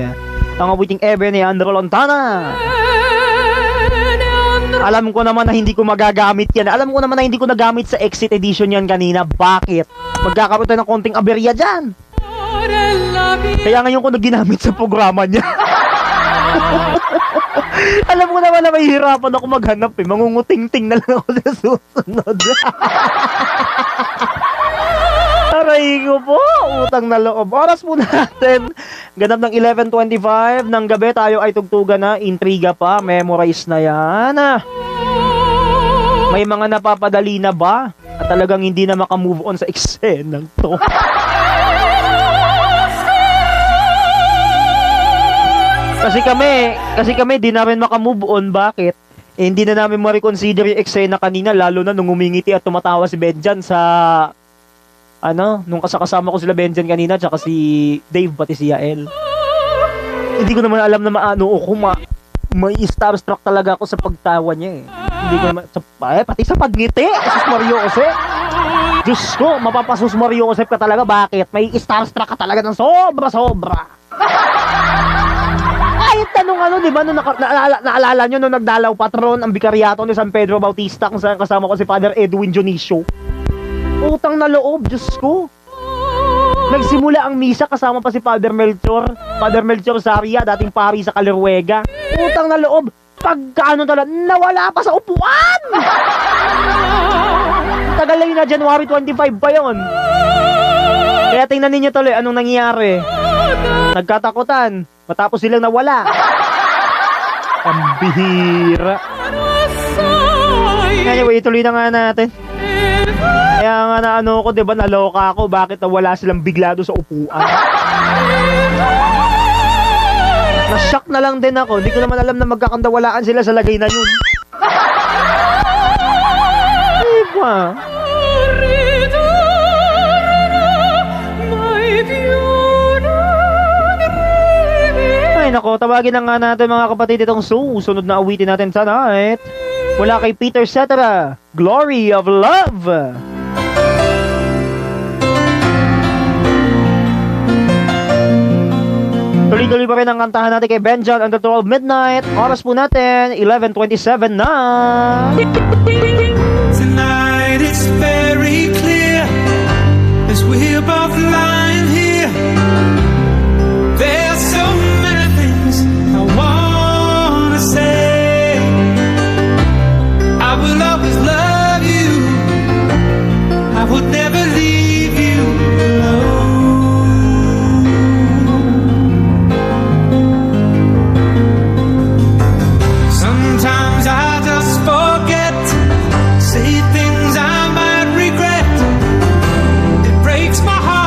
Ang awiting Ebe ni Andro Lontana. Alam ko naman na hindi ko magagamit yan. Alam ko naman na hindi ko nagamit sa Exit Edition yan kanina. Bakit? Magkakaroon tayo ng konting aberya dyan. Kaya ngayon ko na ginamit sa programa niya. Alam ko naman na mahihirapan ako maghanap eh. Mangunguting-ting na lang ako sa susunod. Aray ko po, utang na loob. Oras po natin. Ganap ng 11:25 ng gabi. Tayo ay tugtugan na. Intriga pa. Memorize na yan. May mga napapadali na ba? At talagang hindi na makamove on sa eksenang to. Kasi kami di namin makamove on. Bakit? Eh, hindi na namin ma-reconsider yung eksena kanina, lalo na nung umingiti at tumatawa si Benjan sa nung kasama ko sila Benjan kanina tsaka si Dave pati si Yael. Hindi ko naman alam na may starstruck talaga ako sa pagtawa niya eh. Hindi ko naman pati sa pagngiti, Sus Mario Jose. Diyos ko, mapapasus Mario Jose ka talaga. Bakit? May starstruck ka talaga ng sobra. Kahit tanong di ba, nung naalala nyo nung nagdalaw patron ang bikaryato ni San Pedro Bautista kung saan kasama ko si Father Edwin Dionisio. Utang na loob, Diyos ko. Nagsimula ang misa kasama pa si Father Melchor Saria, dating pari sa Caleruega. Utang na loob, pagkaano talaga, nawala pa sa upuan! Tagal lang yun na, January 25 pa yon. Kaya tingnan ninyo tuloy, anong nangyayari. Nagkatakutan, matapos silang nawala. Ang bihira. Anyway, ituloy na nga natin. Kaya nga ko, diba, naloka ako. Bakit nawala silang bigla doon sa upuan? Na-shock na lang din ako. Hindi ko naman alam na magkakandawalaan sila sa lagay na yun. Diba? Ay nako, tawagin na nga natin mga kapatid itong susunod na awitin natin sa night. Mula kay Peter Cetera, Glory of Love. Tuloy-tuloy pa rin ang kantahan natin kay Benjan under 12 midnight. Oras po natin, 11:27 na. Tonight it's very clear as we're both lying here. There's so many things I wanna say. I will always love you. I would never leave you alone. Sometimes I just forget, say things I might regret. It breaks my heart.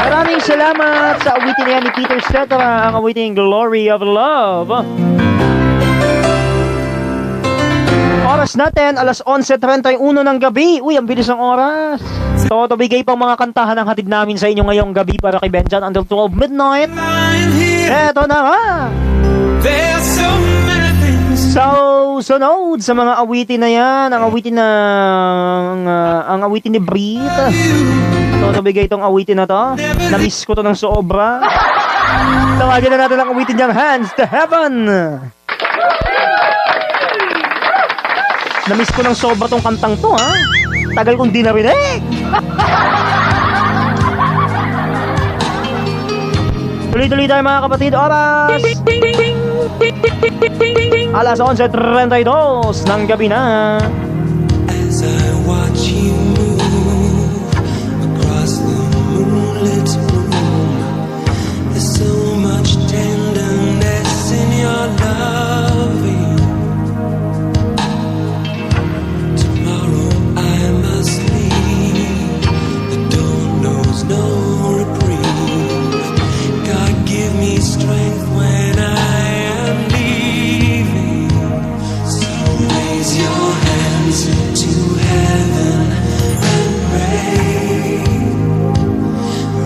Maraming salamat sa awitin niya ni Peter Cetera, ang awitin Glory of Love. Oras natin, alas 11:31 ng gabi. Uy, ang bilis ng oras. Toto, bigay pang mga kantahan ang hatid namin sa inyo ngayong gabi para kay Benjan until 12 midnight. Eto na nga. So, sunod sa mga awitin na yan, ang awitin ni Brit. Toto, bigay itong awitin na to. Namiss ko to ng sobra. Tawagin na natin ang awitin niyang Hands to Heaven. Namiss ko ng sobra tong kantang to, ha? Tagal kong di narinig. Tuloy-tuloy tayo mga kapatid. Oras alas 11:32 ng gabi na. As I watch you move across the moonlit room, there's so much tenderness in your loving. Tomorrow I must leave, the dawn knows no reprieve. God give me strength when I am leaving. So raise your hands to heaven and pray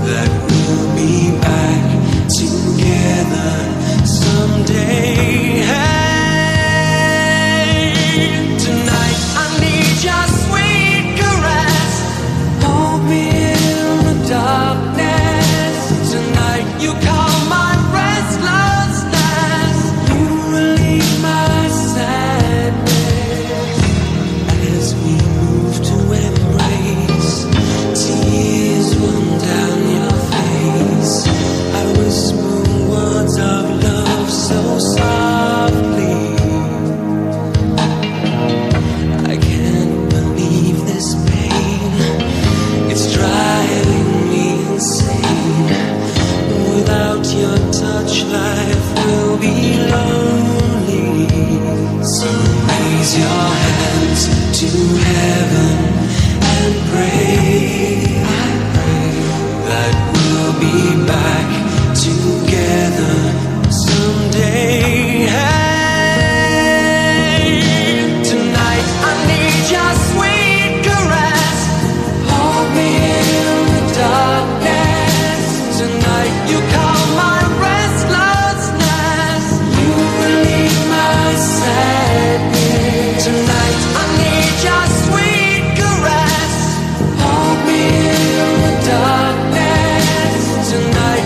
that we'll be back together someday. Hey, tonight I need your sweet caress. Hold me in the darkness. Tonight you calm my restlessness. You relieve my sadness. As we move to embrace, tears run down your face. I whisper words of love so softly. I can't believe this pain. It's driving me insane. Without your touch, life will be lonely. So raise your hands to heaven and pray. I pray that we'll be back together someday. Hey, tonight I need your sweet caress. Hold me in the darkness. Tonight you calm my restlessness. You relieve my sadness. Tonight I need your sweet caress. Hold me in the darkness. Tonight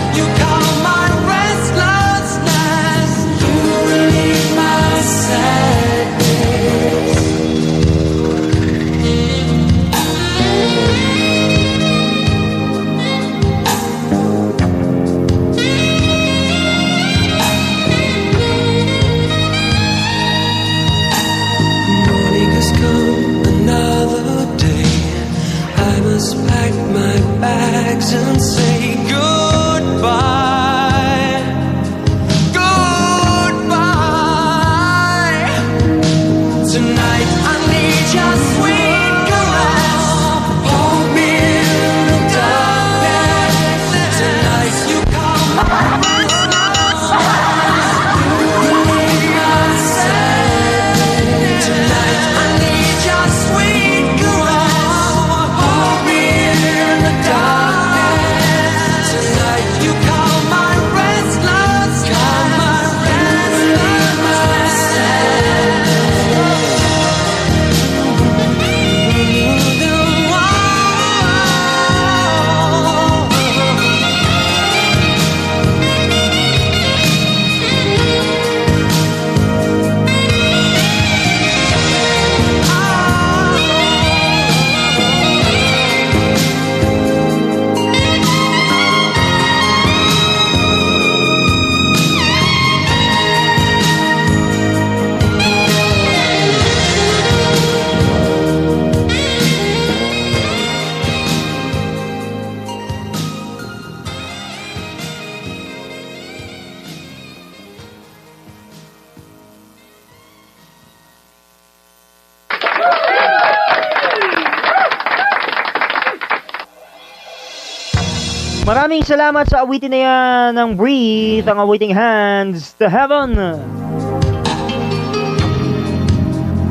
Maraming salamat sa awitin na yan ng Breathe, ang awiting Hands to Heaven.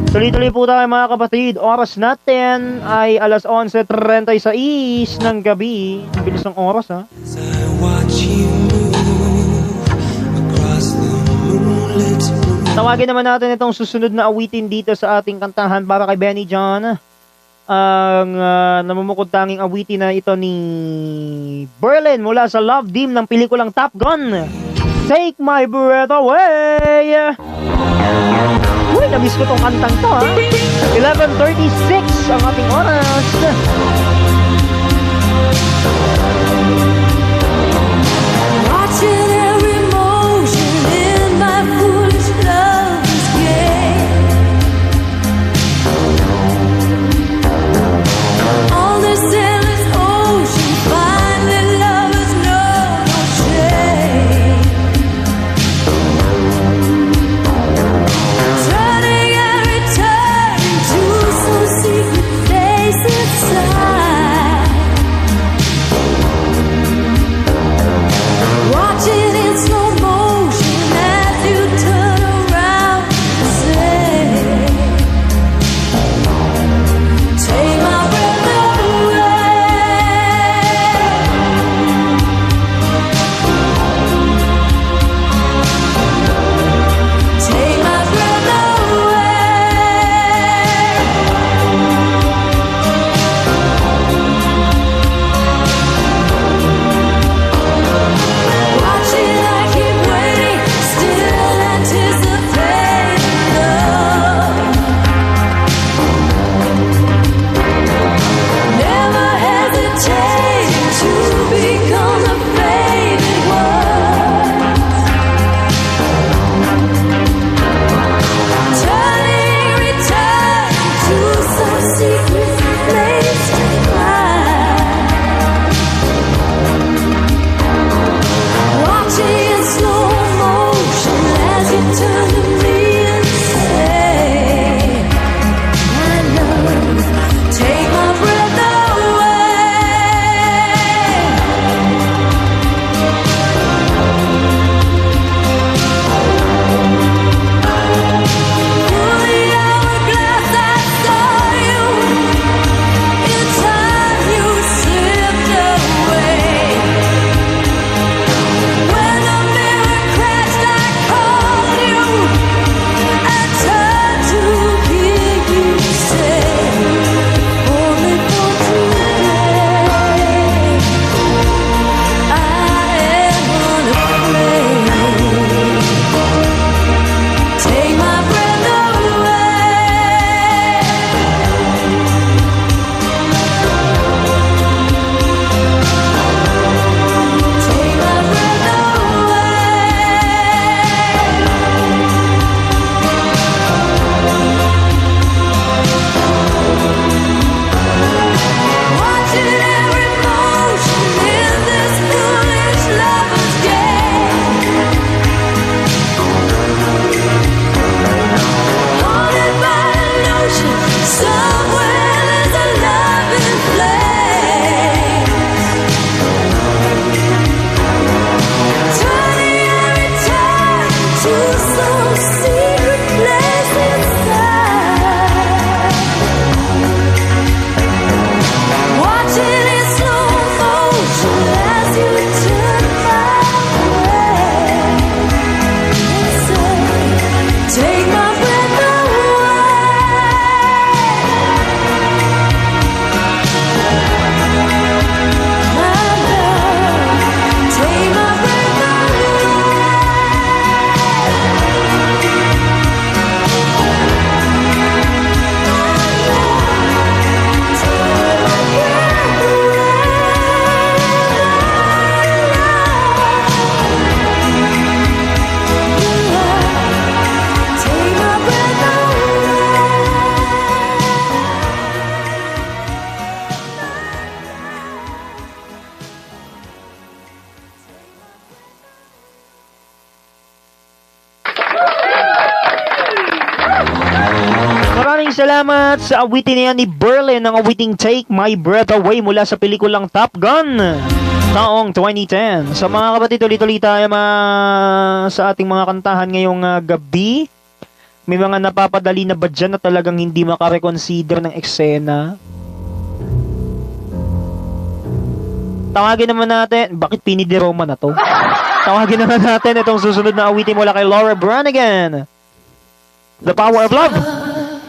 Tuloy-tuloy po tayo mga kapatid. Oras natin ay alas 11:36 ng gabi. Ang bilis ng oras ha. Tawagin naman natin itong susunod na awitin dito sa ating kantahan para kay Benny John. Ang namumukod tanging awitin na ito ni Berlin mula sa Love Team ng pelikulang Top Gun. Take My Breath Away. Uy, namiss ko tong kantang to ha. 11:36 ang ating oras. Watching every motion in my foolish love's game. On this endless ocean, finding lovers know no shame. Turning every turn to some secret place inside. Watching in slow motion as you turn around and say, take my breath away. Take my breath Watching, I keep waiting, still anticipating love. Never hesitating to become the favorite one. Turning, returning to some secret place to find. Watching in slow motion as you turn to me and say, my love, take my breath away. Through the hourglass I saw you, in time you slipped away. When the mirror crashed, I called you. I turned to hear you say, only for today. I am unafraid. Take my breath away. Take my breath Watching every motion in this foolish lover's game. Haunted by a notion, somewhere there's a loving flame. Turning every turn to some secret place inside. Watching in slow motion as you turn my way and say, take my breath away. My love, take my breath Take my breath Maraming salamat sa awitin na yan ni Berlin, ang awiting Take My Breath Away mula sa pelikulang Top Gun. Taong 2010. Sa mga kapatid, tuloy-tuloy tayo sa ating mga kantahan ngayong gabi. May mga napapadali na ba dyan na talagang hindi makareconsider ng eksena? Tawagin naman natin, bakit Pini de Roma na to? Tawagin naman natin itong susunod na awitin mula kay Laura Branigan. The Power of Love.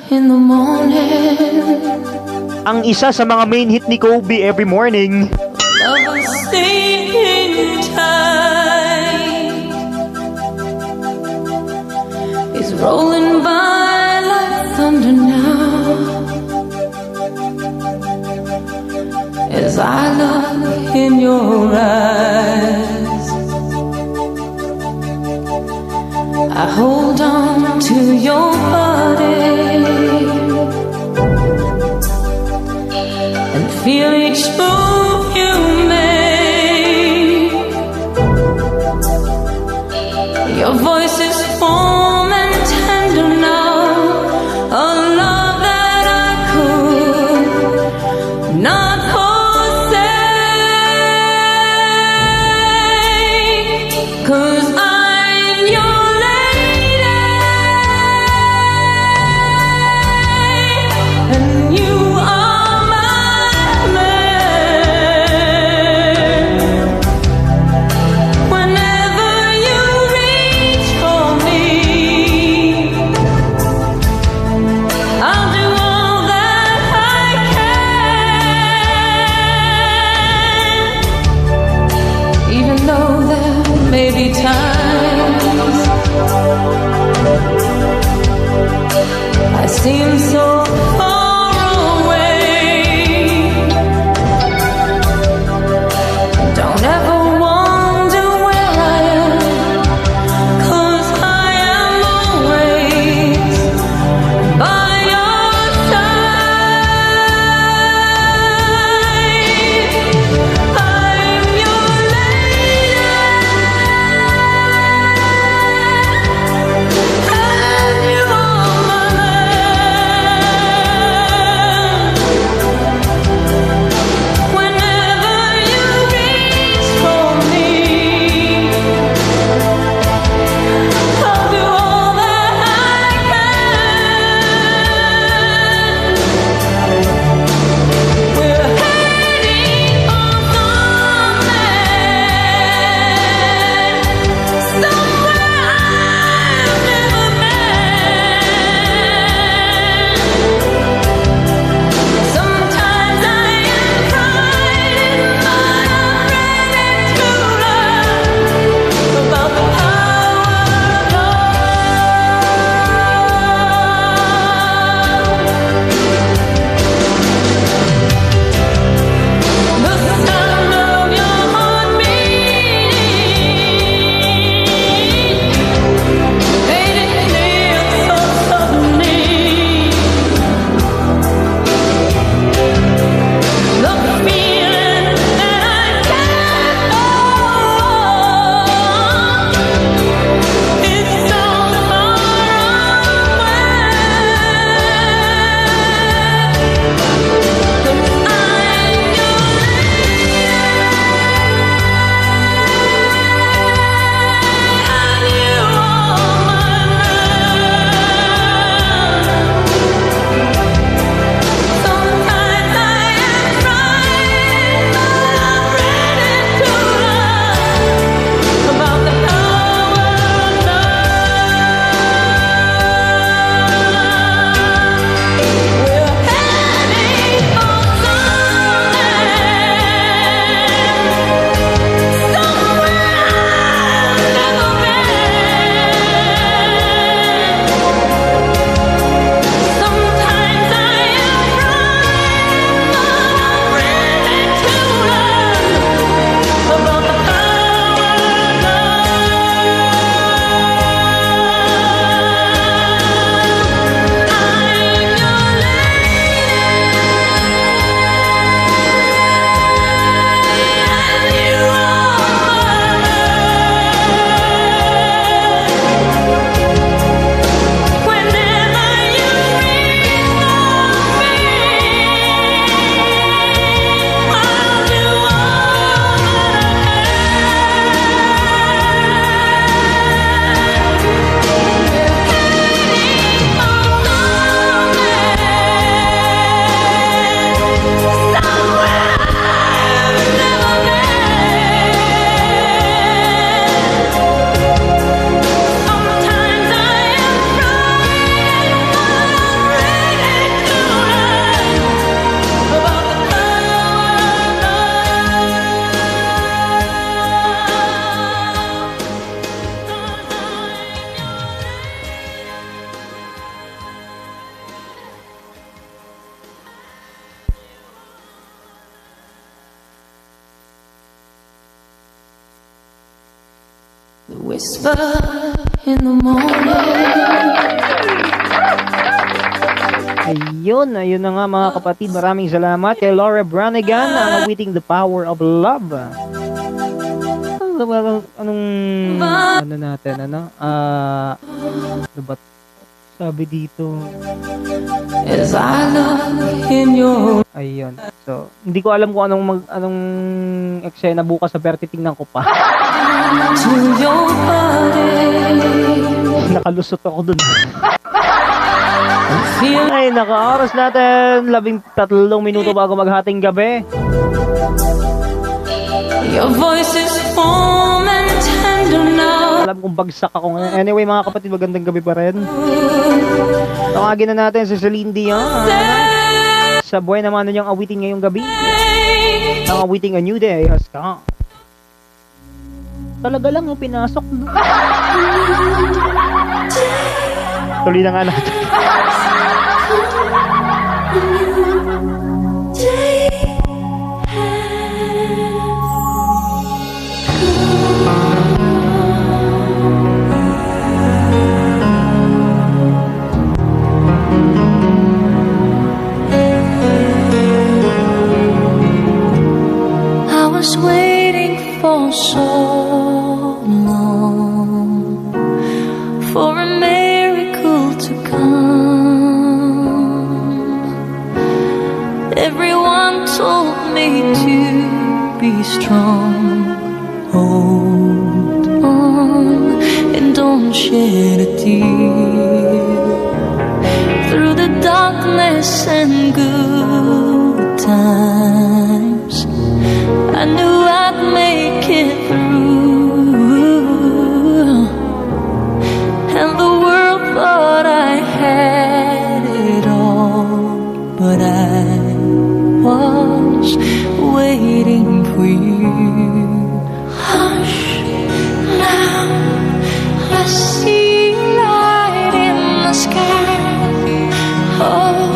In the morning, ang isa sa mga main hit ni Kobe every morning. love is staying tight. It's rolling by like thunder now. As I look in your eyes, I hold on to your body and feel each move you make. Your voice is warm and tender now, a love that I could not forsake. 'Cause I'm your lady and you are my man. Whenever you reach for me, I'll do all that I can. Even though there may be times I seem so far away. Don't ever wonder where I am, 'cause I am always by your side. I'm your lady and you are my man. Whisper in the morning. Ayun na nga mga kapatid. Maraming salamat kay Laura Branigan ang awiting The Power of Love. Ano natin, ba sabi dito? As I look in your... Ayun. So, hindi ko alam kung anong eksena bukas sa pero titingnan ko pa. To your body. Nakalusot ako dun. Ay, naka-oras natin. 13 minuto bago maghating gabi. Your voice is warm and tender now. Alam kong bagsak ako ngayon. Anyway, mga kapatid, magandang gabi pa rin. Tawagin na natin si Celine Dion. Sa buhay naman niyang awitin ngayong gabi. Ang awiting A New Day has come. Talaga lang yung pinasok. Tuloy na nga natin. I was waiting for so long for a miracle to come. Everyone told me to be strong. Hold on and don't shed a tear. Through the darkness and good times, I knew I'd make it through. And the world thought I had it all, but I was waiting for you. Hush, now I see light in the sky. Oh,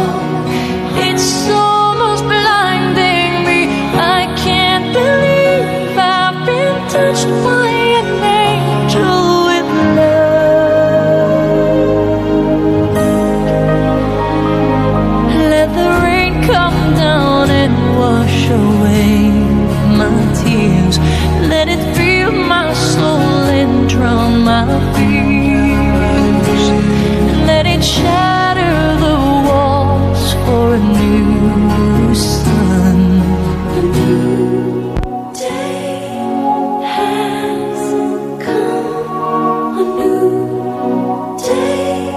it's almost blinding me. I can't believe I've been touched by an angel with love. Let the rain come down and wash away my tears. Let it fill my soul and drown my fears. Let it shatter the walls for a new sun. A new day has come. A new day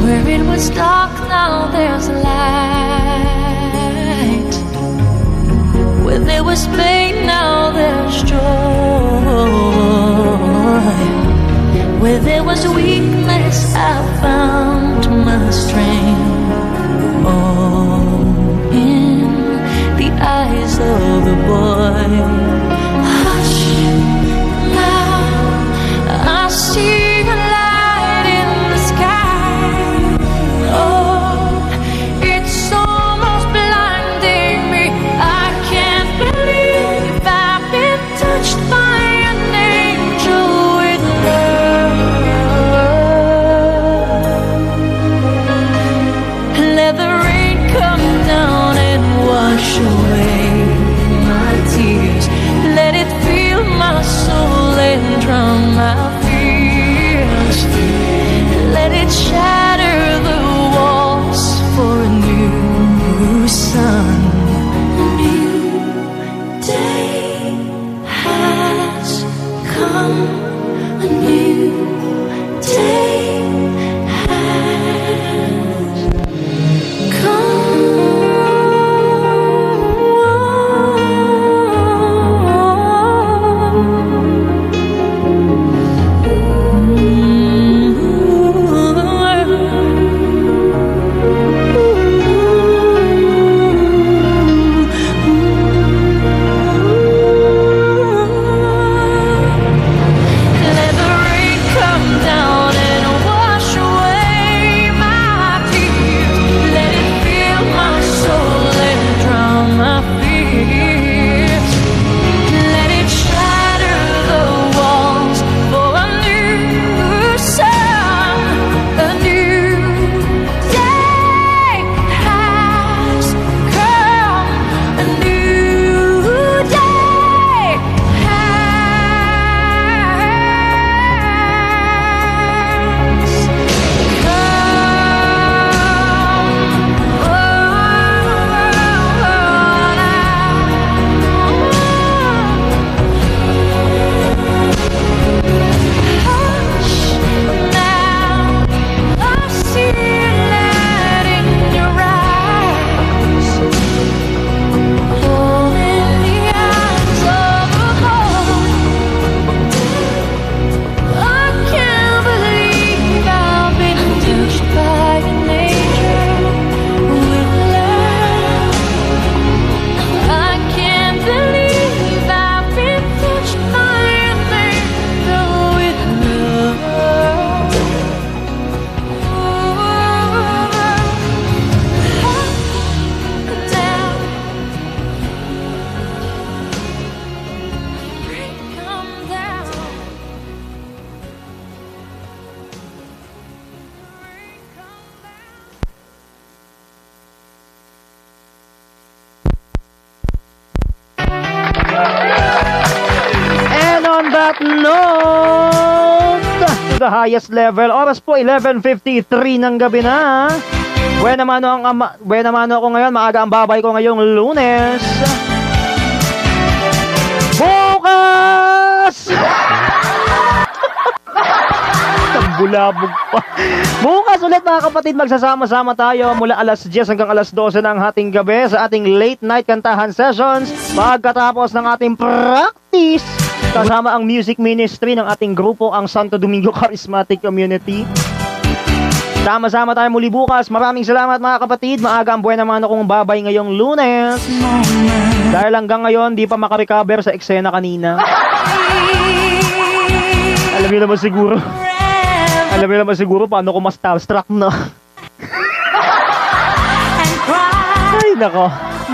Where it was dark, now there's light. Where there was pain, now there's joy. Where there was weakness, I found my strength. All in the eyes of a boy. Hush, now I see a light in the sky. Oh, it's almost blinding me. I can't believe I've been touched by an angel with love. Let the rain come down and wash away my tears. that note to the highest level. Oras po 11:53 ng gabi na. Buena mano ako ngayon. Maaga ang babay ko ngayong Lunes. Bukas! Bulabog pa. Bukas ulit mga kapatid, magsasama-sama tayo mula alas 10 hanggang alas 12 ng ating gabi sa ating late night kantahan sessions pagkatapos ng ating practice kasama ang music ministry ng ating grupo, ang Santo Domingo Charismatic Community. Sama-sama tayo muli bukas. Maraming salamat mga kapatid. Maaga ang buwan naman akong babay ngayong Lunes. Dahil hanggang ngayon di pa makarecover sa eksena kanina. Alam niyo naman siguro paano ko mas starstruck, no? Ay, nako.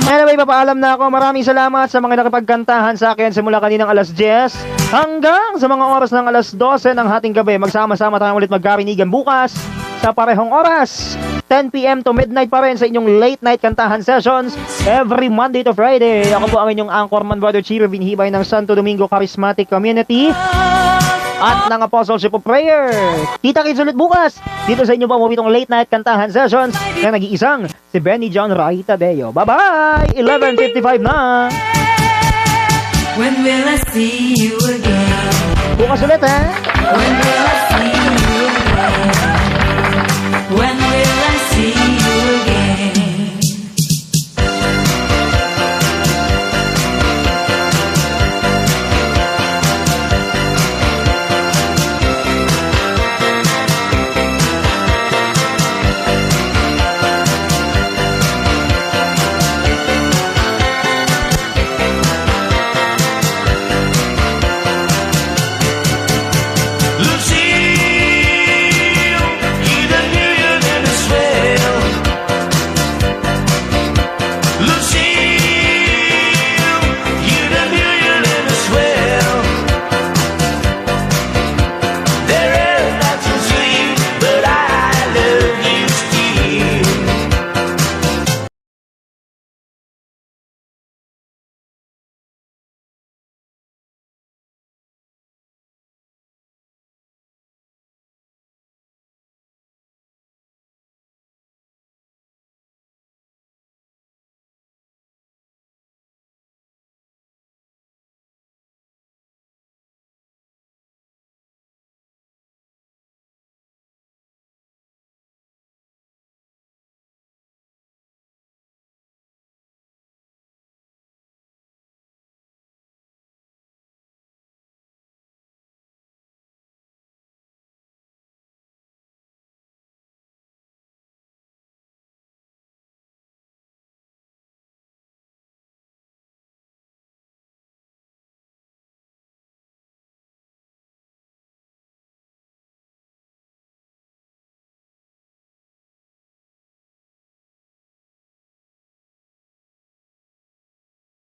Anyway, papaalam na ako. Maraming salamat sa mga nakipagkantahan sa akin simula kaninang alas 10 hanggang sa mga oras ng alas 12 ng hating gabi. Magsama-sama tayo ulit magkarinigan bukas sa parehong oras. 10 p.m. to midnight pa rin sa inyong late night kantahan sessions every Monday to Friday. Ako po ang inyong anchorman, Brother Chiro Vinhibay ng Santo Domingo Charismatic Community at ng Apostleship of Prayer. Kita-kits ulit bukas dito sa inyong pamoritong late night kantahan sessions na nag-iisang si Benny John Ray Tadeo. Bye-bye! 11:55 na! When will I see you again? Bukas ulit, ha? When will I see you again? When